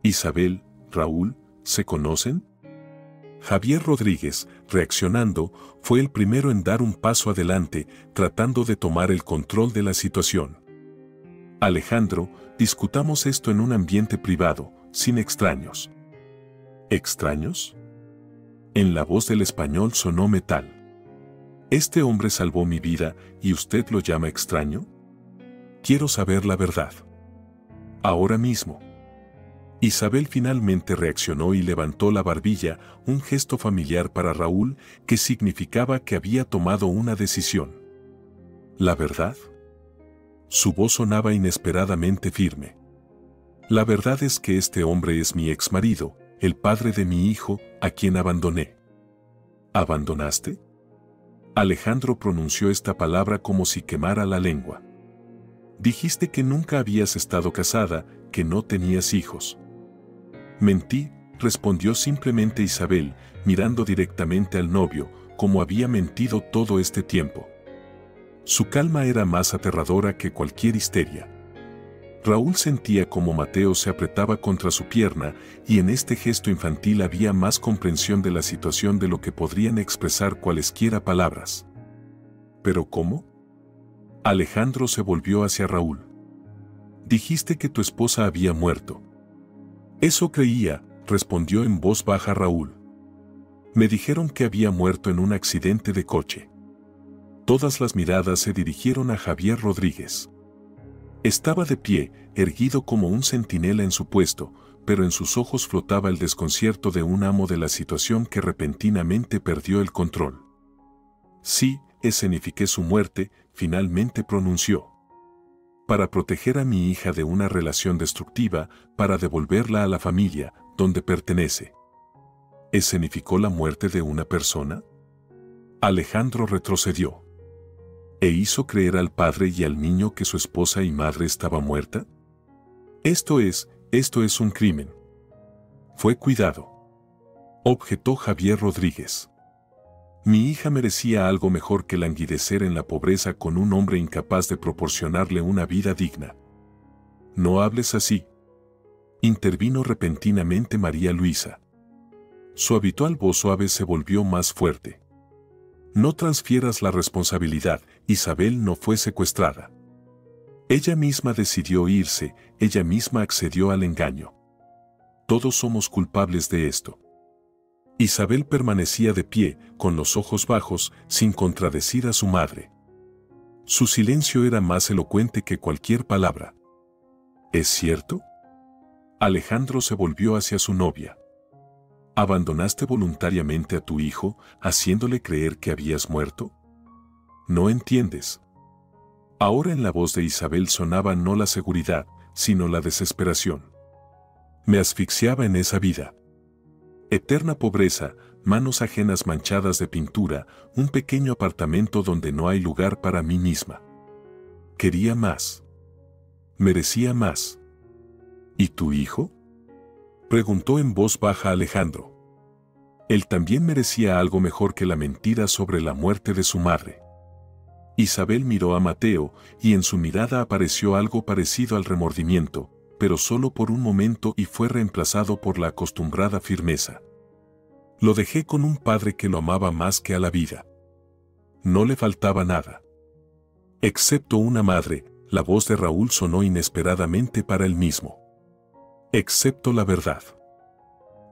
«Isabel, Raúl, ¿se conocen?». Javier Rodríguez, reaccionando, fue el primero en dar un paso adelante, tratando de tomar el control de la situación. «Alejandro, discutamos esto en un ambiente privado, sin extraños». «¿Extraños?». En la voz del español sonó metal. «Este hombre salvó mi vida, ¿y usted lo llama extraño?». Quiero saber la verdad. Ahora mismo. Isabel finalmente reaccionó y levantó la barbilla, un gesto familiar para Raúl que significaba que había tomado una decisión. ¿La verdad? Su voz sonaba inesperadamente firme. La verdad es que este hombre es mi exmarido, el padre de mi hijo, a quien abandoné. ¿Abandonaste? Alejandro pronunció esta palabra como si quemara la lengua. Dijiste que nunca habías estado casada, que no tenías hijos. Mentí, respondió simplemente Isabel, mirando directamente al novio, como había mentido todo este tiempo. Su calma era más aterradora que cualquier histeria. Raúl sentía como Mateo se apretaba contra su pierna y en este gesto infantil había más comprensión de la situación de lo que podrían expresar cualesquiera palabras. ¿Pero cómo? Alejandro se volvió hacia Raúl. Dijiste que tu esposa había muerto. Eso creía, respondió en voz baja Raúl. Me dijeron que había muerto en un accidente de coche. Todas las miradas se dirigieron a Javier Rodríguez. Estaba de pie, erguido como un centinela en su puesto, pero en sus ojos flotaba el desconcierto de un amo de la situación que repentinamente perdió el control. Sí, escenifiqué su muerte, finalmente pronunció. Para proteger a mi hija de una relación destructiva, para devolverla a la familia, donde pertenece. ¿Escenificó la muerte de una persona? Alejandro retrocedió. ¿E hizo creer al padre y al niño que su esposa y madre estaba muerta? Esto es un crimen. Fue cuidado. Objetó Javier Rodríguez. Mi hija merecía algo mejor que languidecer en la pobreza con un hombre incapaz de proporcionarle una vida digna. No hables así. Intervino repentinamente María Luisa. Su habitual voz suave se volvió más fuerte. No transfieras la responsabilidad, Isabel no fue secuestrada. Ella misma decidió irse, ella misma accedió al engaño. Todos somos culpables de esto. Isabel permanecía de pie, con los ojos bajos, sin contradecir a su madre. Su silencio era más elocuente que cualquier palabra. ¿Es cierto? Alejandro se volvió hacia su novia. ¿Abandonaste voluntariamente a tu hijo, haciéndole creer que habías muerto? No entiendes. Ahora en la voz de Isabel sonaba no la seguridad, sino la desesperación. Me asfixiaba en esa vida. Eterna pobreza, manos ajenas manchadas de pintura, un pequeño apartamento donde no hay lugar para mí misma. Quería más. Merecía más. ¿Y tu hijo? Preguntó en voz baja Alejandro. Él también merecía algo mejor que la mentira sobre la muerte de su madre. Isabel miró a Mateo y en su mirada apareció algo parecido al remordimiento, pero solo por un momento y fue reemplazado por la acostumbrada firmeza. Lo dejé con un padre que lo amaba más que a la vida. No le faltaba nada. Excepto una madre, la voz de Raúl sonó inesperadamente para él mismo. Excepto la verdad.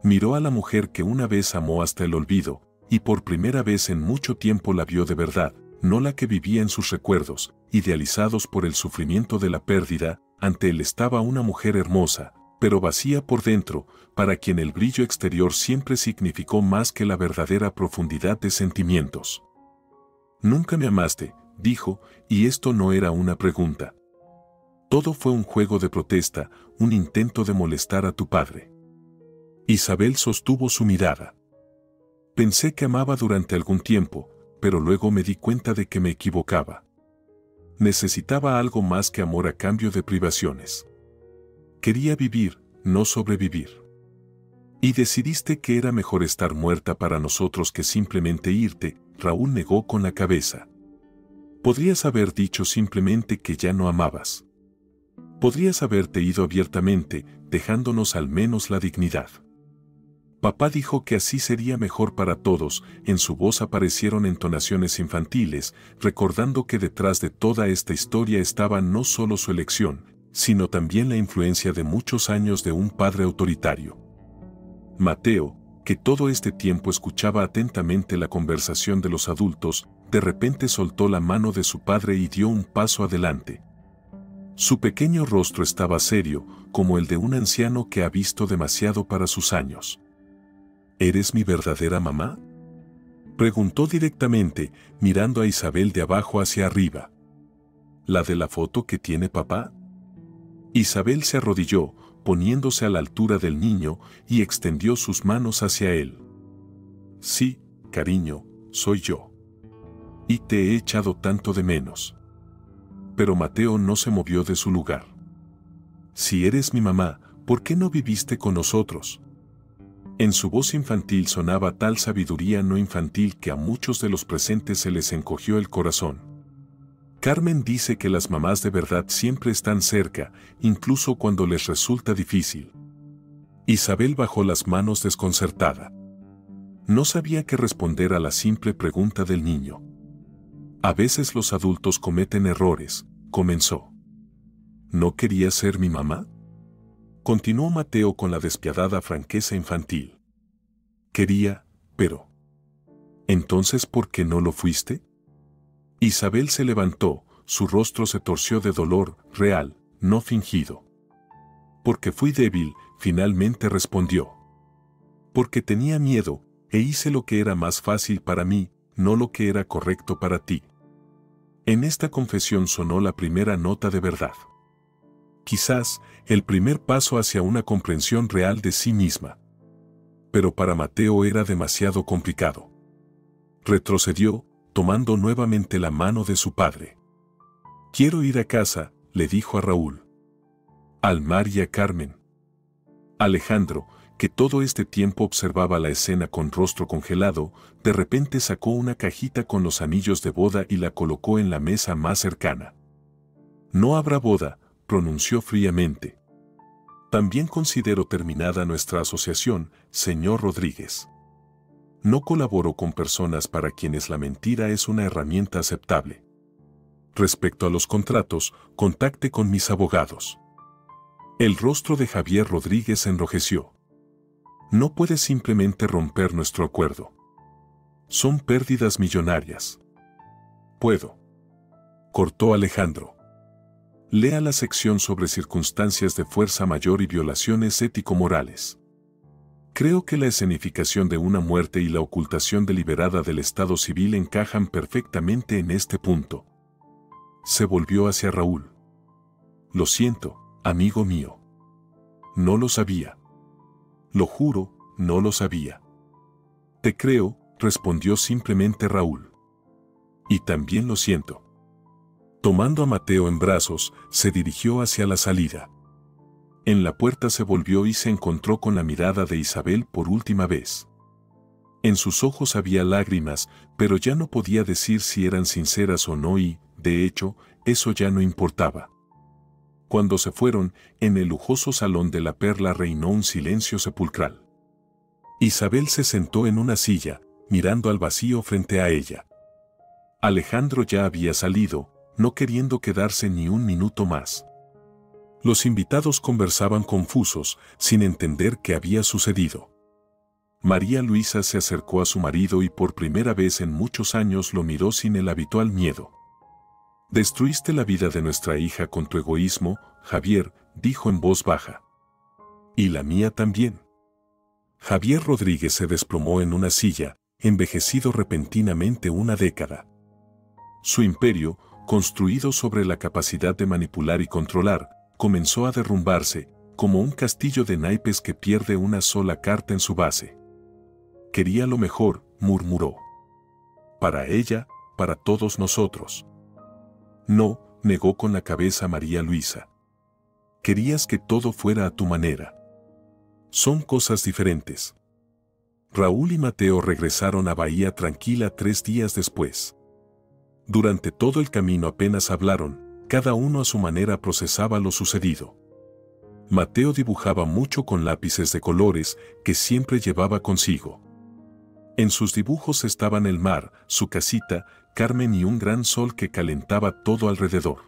Miró a la mujer que una vez amó hasta el olvido, y por primera vez en mucho tiempo la vio de verdad, no la que vivía en sus recuerdos, idealizados por el sufrimiento de la pérdida. Ante él estaba una mujer hermosa, pero vacía por dentro, para quien el brillo exterior siempre significó más que la verdadera profundidad de sentimientos. Nunca me amaste, dijo, y esto no era una pregunta. Todo fue un juego de protesta, un intento de molestar a tu padre. Isabel sostuvo su mirada. Pensé que amaba durante algún tiempo, pero luego me di cuenta de que me equivocaba. Necesitaba algo más que amor a cambio de privaciones. Quería vivir, no sobrevivir. Y decidiste que era mejor estar muerta para nosotros que simplemente irte, Raúl negó con la cabeza. Podrías haber dicho simplemente que ya no amabas. Podrías haberte ido abiertamente, dejándonos al menos la dignidad. Papá dijo que así sería mejor para todos, en su voz aparecieron entonaciones infantiles, recordando que detrás de toda esta historia estaba no solo su elección, sino también la influencia de muchos años de un padre autoritario. Mateo, que todo este tiempo escuchaba atentamente la conversación de los adultos, de repente soltó la mano de su padre y dio un paso adelante. Su pequeño rostro estaba serio, como el de un anciano que ha visto demasiado para sus años. ¿Eres mi verdadera mamá?, preguntó directamente, mirando a Isabel de abajo hacia arriba. ¿La de la foto que tiene papá? Isabel se arrodilló, poniéndose a la altura del niño, y extendió sus manos hacia él. Sí, cariño, soy yo. Y te he echado tanto de menos. Pero Mateo no se movió de su lugar. Si eres mi mamá, ¿por qué no viviste con nosotros? En su voz infantil sonaba tal sabiduría no infantil que a muchos de los presentes se les encogió el corazón. Carmen dice que las mamás de verdad siempre están cerca, incluso cuando les resulta difícil. Isabel bajó las manos desconcertada. No sabía qué responder a la simple pregunta del niño. A veces los adultos cometen errores, comenzó. ¿No querías ser mi mamá?, continuó Mateo con la despiadada franqueza infantil. Quería, pero... ¿entonces por qué no lo fuiste? Isabel se levantó, su rostro se torció de dolor, real, no fingido. Porque fui débil, finalmente respondió. Porque tenía miedo, e hice lo que era más fácil para mí, no lo que era correcto para ti. En esta confesión sonó la primera nota de verdad. Quizás, el primer paso hacia una comprensión real de sí misma. Pero para Mateo era demasiado complicado. Retrocedió, tomando nuevamente la mano de su padre. Quiero ir a casa, le dijo a Raúl. Al mar y a Carmen. Alejandro, que todo este tiempo observaba la escena con rostro congelado, de repente sacó una cajita con los anillos de boda y la colocó en la mesa más cercana. No habrá boda, pronunció fríamente. También considero terminada nuestra asociación, señor Rodríguez. No colaboro con personas para quienes la mentira es una herramienta aceptable. Respecto a los contratos, contacte con mis abogados. El rostro de Javier Rodríguez enrojeció. No puedes simplemente romper nuestro acuerdo. Son pérdidas millonarias. Puedo. Cortó Alejandro. Lea la sección sobre circunstancias de fuerza mayor y violaciones ético-morales. Creo que la escenificación de una muerte y la ocultación deliberada del estado civil encajan perfectamente en este punto. Se volvió hacia Raúl. Lo siento, amigo mío. No lo sabía. Lo juro, no lo sabía. Te creo, respondió simplemente Raúl. Y también lo siento. Tomando a Mateo en brazos, se dirigió hacia la salida. En la puerta se volvió y se encontró con la mirada de Isabel por última vez. En sus ojos había lágrimas, pero ya no podía decir si eran sinceras o no y, de hecho, eso ya no importaba. Cuando se fueron, en el lujoso salón de la Perla reinó un silencio sepulcral. Isabel se sentó en una silla, mirando al vacío frente a ella. Alejandro ya había salido, no queriendo quedarse ni un minuto más. Los invitados conversaban confusos, sin entender qué había sucedido. María Luisa se acercó a su marido y por primera vez en muchos años lo miró sin el habitual miedo. Destruiste la vida de nuestra hija con tu egoísmo, Javier, dijo en voz baja. Y la mía también. Javier Rodríguez se desplomó en una silla, envejecido repentinamente una década. Su imperio, construido sobre la capacidad de manipular y controlar, comenzó a derrumbarse, como un castillo de naipes que pierde una sola carta en su base. Quería lo mejor, murmuró. Para ella, para todos nosotros. No, negó con la cabeza María Luisa. Querías que todo fuera a tu manera. Son cosas diferentes. Raúl y Mateo regresaron a Bahía Tranquila 3 días después. Durante todo el camino apenas hablaron, cada uno a su manera procesaba lo sucedido. Mateo dibujaba mucho con lápices de colores que siempre llevaba consigo. En sus dibujos estaban el mar, su casita, Carmen y un gran sol que calentaba todo alrededor.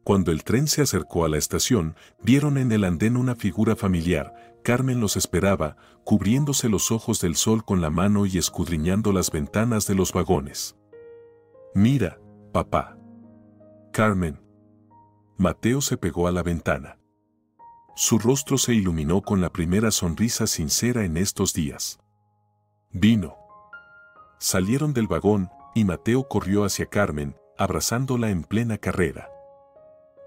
Cuando el tren se acercó a la estación, vieron en el andén una figura familiar. Carmen los esperaba, cubriéndose los ojos del sol con la mano y escudriñando las ventanas de los vagones. Mira, papá. Carmen. Mateo se pegó a la ventana. Su rostro se iluminó con la primera sonrisa sincera en estos días. Vino. Salieron del vagón y Mateo corrió hacia Carmen, abrazándola en plena carrera.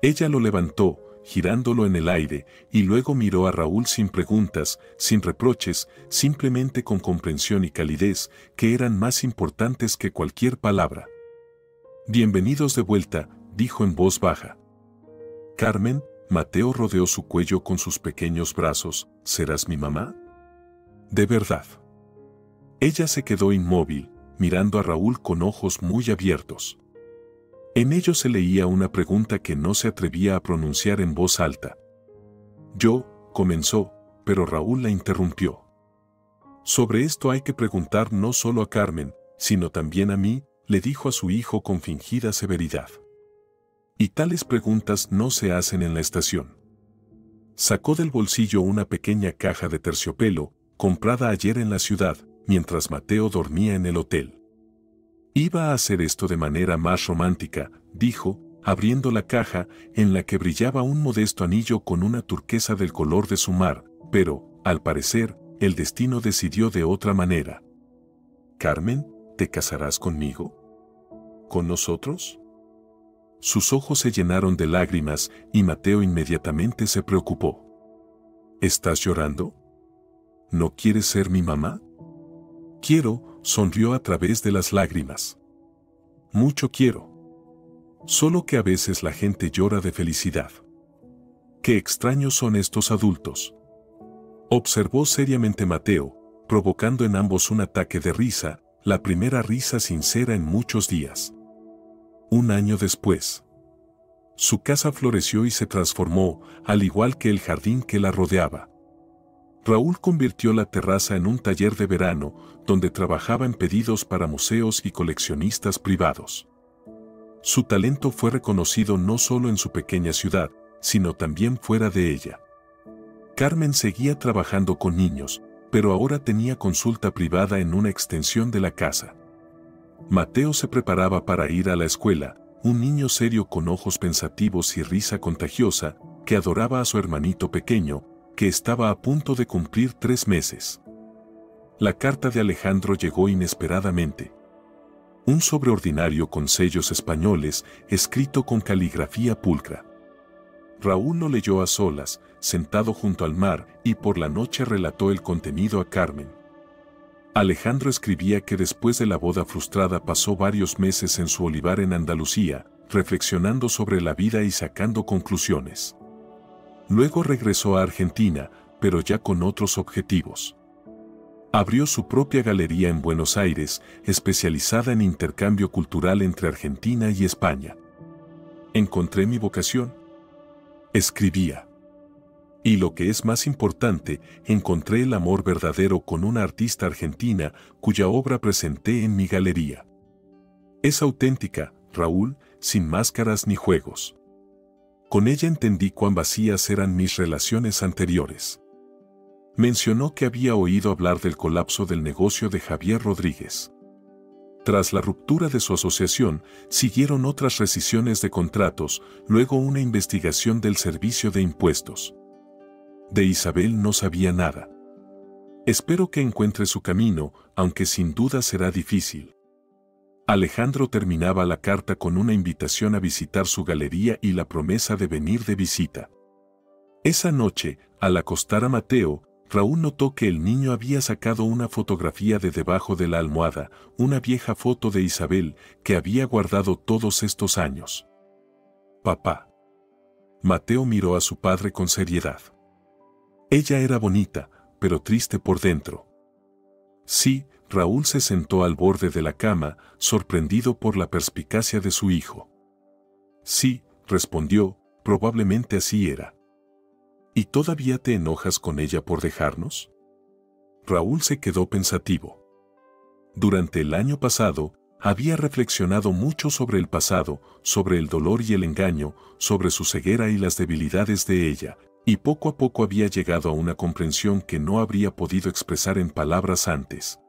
Ella lo levantó, girándolo en el aire, y luego miró a Raúl sin preguntas, sin reproches, simplemente con comprensión y calidez, que eran más importantes que cualquier palabra. «Bienvenidos de vuelta», dijo en voz baja. «Carmen», Mateo rodeó su cuello con sus pequeños brazos, «¿serás mi mamá?» «¿De verdad?» Ella se quedó inmóvil, mirando a Raúl con ojos muy abiertos. En ellos se leía una pregunta que no se atrevía a pronunciar en voz alta. «Yo», comenzó, pero Raúl la interrumpió. «Sobre esto hay que preguntar no solo a Carmen, sino también a mí», le dijo a su hijo con fingida severidad. «Y tales preguntas no se hacen en la estación». Sacó del bolsillo una pequeña caja de terciopelo, comprada ayer en la ciudad, mientras Mateo dormía en el hotel. «Iba a hacer esto de manera más romántica», dijo, abriendo la caja, en la que brillaba un modesto anillo con una turquesa del color de su mar, pero, al parecer, el destino decidió de otra manera. «Carmen, ¿te casarás conmigo? ¿Con nosotros?» Sus ojos se llenaron de lágrimas y Mateo inmediatamente se preocupó. «¿Estás llorando? ¿No quieres ser mi mamá?» «Quiero», sonrió a través de las lágrimas. «Mucho quiero. Solo que a veces la gente llora de felicidad. Qué extraños son estos adultos», observó seriamente Mateo, provocando en ambos un ataque de risa, la primera risa sincera en muchos días. Un año después, su casa floreció y se transformó, al igual que el jardín que la rodeaba. Raúl convirtió la terraza en un taller de verano, donde trabajaba en pedidos para museos y coleccionistas privados. Su talento fue reconocido no solo en su pequeña ciudad, sino también fuera de ella. Carmen seguía trabajando con niños, pero ahora tenía consulta privada en una extensión de la casa. Mateo se preparaba para ir a la escuela, un niño serio con ojos pensativos y risa contagiosa, que adoraba a su hermanito pequeño, que estaba a punto de cumplir 3 meses. La carta de Alejandro llegó inesperadamente. Un sobre ordinario con sellos españoles, escrito con caligrafía pulcra. Raúl lo leyó a solas, sentado junto al mar, y por la noche relató el contenido a Carmen. Alejandro escribía que después de la boda frustrada pasó varios meses en su olivar en Andalucía, reflexionando sobre la vida y sacando conclusiones. Luego regresó a Argentina, pero ya con otros objetivos. Abrió su propia galería en Buenos Aires, especializada en intercambio cultural entre Argentina y España. «Encontré mi vocación», escribía. «Y lo que es más importante, encontré el amor verdadero con una artista argentina cuya obra presenté en mi galería. Es auténtica, Raúl, sin máscaras ni juegos. Con ella entendí cuán vacías eran mis relaciones anteriores». Mencionó que había oído hablar del colapso del negocio de Javier Rodríguez. Tras la ruptura de su asociación, siguieron otras rescisiones de contratos, luego una investigación del Servicio de Impuestos. De Isabel no sabía nada. «Espero que encuentre su camino, aunque sin duda será difícil». Alejandro terminaba la carta con una invitación a visitar su galería y la promesa de venir de visita. Esa noche, al acostar a Mateo, Raúl notó que el niño había sacado una fotografía de debajo de la almohada, una vieja foto de Isabel que había guardado todos estos años. «Papá». Mateo miró a su padre con seriedad. Ella era bonita, pero triste por dentro. «Sí», Raúl se sentó al borde de la cama, sorprendido por la perspicacia de su hijo. «Sí», respondió, «probablemente así era». «¿Y todavía te enojas con ella por dejarnos?». Raúl se quedó pensativo. Durante el año pasado, había reflexionado mucho sobre el pasado, sobre el dolor y el engaño, sobre su ceguera y las debilidades de ella, y poco a poco había llegado a una comprensión que no habría podido expresar en palabras antes.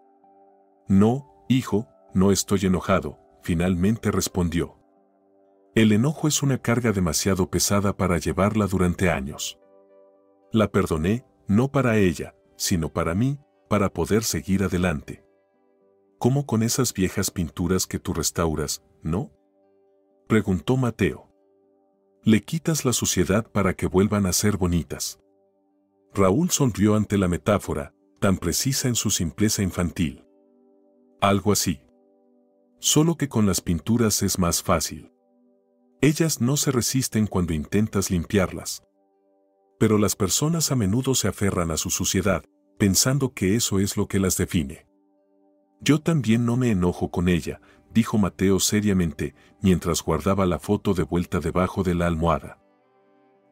«No, hijo, no estoy enojado», finalmente respondió. El enojo es una carga demasiado pesada para llevarla durante años. La perdoné, no para ella, sino para mí, para poder seguir adelante. ¿Cómo con esas viejas pinturas que tú restauras, no? Preguntó Mateo. Le quitas la suciedad para que vuelvan a ser bonitas. Raúl sonrió ante la metáfora, tan precisa en su simpleza infantil. Algo así. Solo que con las pinturas es más fácil. Ellas no se resisten cuando intentas limpiarlas. Pero las personas a menudo se aferran a su suciedad, pensando que eso es lo que las define. Yo también no me enojo con ella, dijo Mateo seriamente, mientras guardaba la foto de vuelta debajo de la almohada.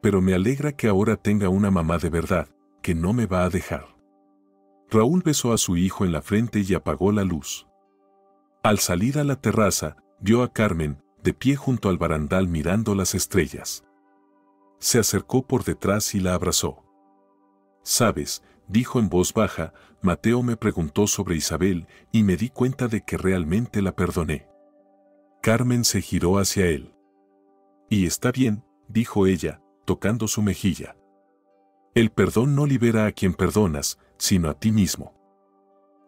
Pero me alegra que ahora tenga una mamá de verdad, que no me va a dejar. Raúl besó a su hijo en la frente y apagó la luz. Al salir a la terraza, vio a Carmen, de pie junto al barandal mirando las estrellas. Se acercó por detrás y la abrazó. «Sabes», dijo en voz baja, «Mateo me preguntó sobre Isabel y me di cuenta de que realmente la perdoné». Carmen se giró hacia él. «Y está bien», dijo ella, tocando su mejilla. «El perdón no libera a quien perdonas, sino a ti mismo».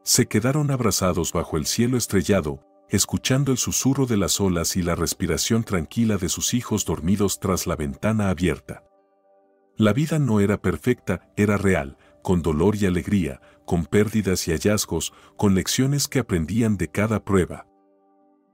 Se quedaron abrazados bajo el cielo estrellado, escuchando el susurro de las olas y la respiración tranquila de sus hijos dormidos tras la ventana abierta. La vida no era perfecta, era real, con dolor y alegría, con pérdidas y hallazgos, con lecciones que aprendían de cada prueba.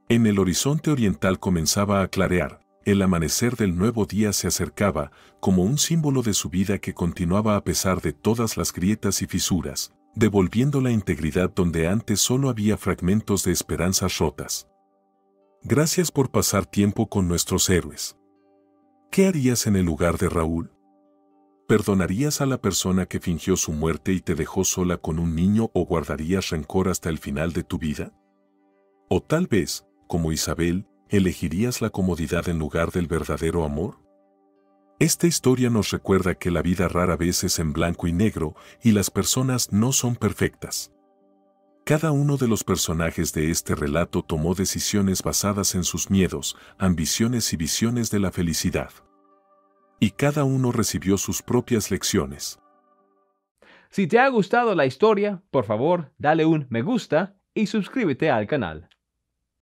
En el horizonte oriental comenzaba a clarear, el amanecer del nuevo día se acercaba, como un símbolo de su vida que continuaba a pesar de todas las grietas y fisuras, devolviendo la integridad donde antes solo había fragmentos de esperanzas rotas. Gracias por pasar tiempo con nuestros héroes. ¿Qué harías en el lugar de Raúl? ¿Perdonarías a la persona que fingió su muerte y te dejó sola con un niño o guardarías rencor hasta el final de tu vida? O tal vez, como Isabel, ¿elegirías la comodidad en lugar del verdadero amor? Esta historia nos recuerda que la vida rara vez es en blanco y negro y las personas no son perfectas. Cada uno de los personajes de este relato tomó decisiones basadas en sus miedos, ambiciones y visiones de la felicidad. Y cada uno recibió sus propias lecciones. Si te ha gustado la historia, por favor, dale un me gusta y suscríbete al canal.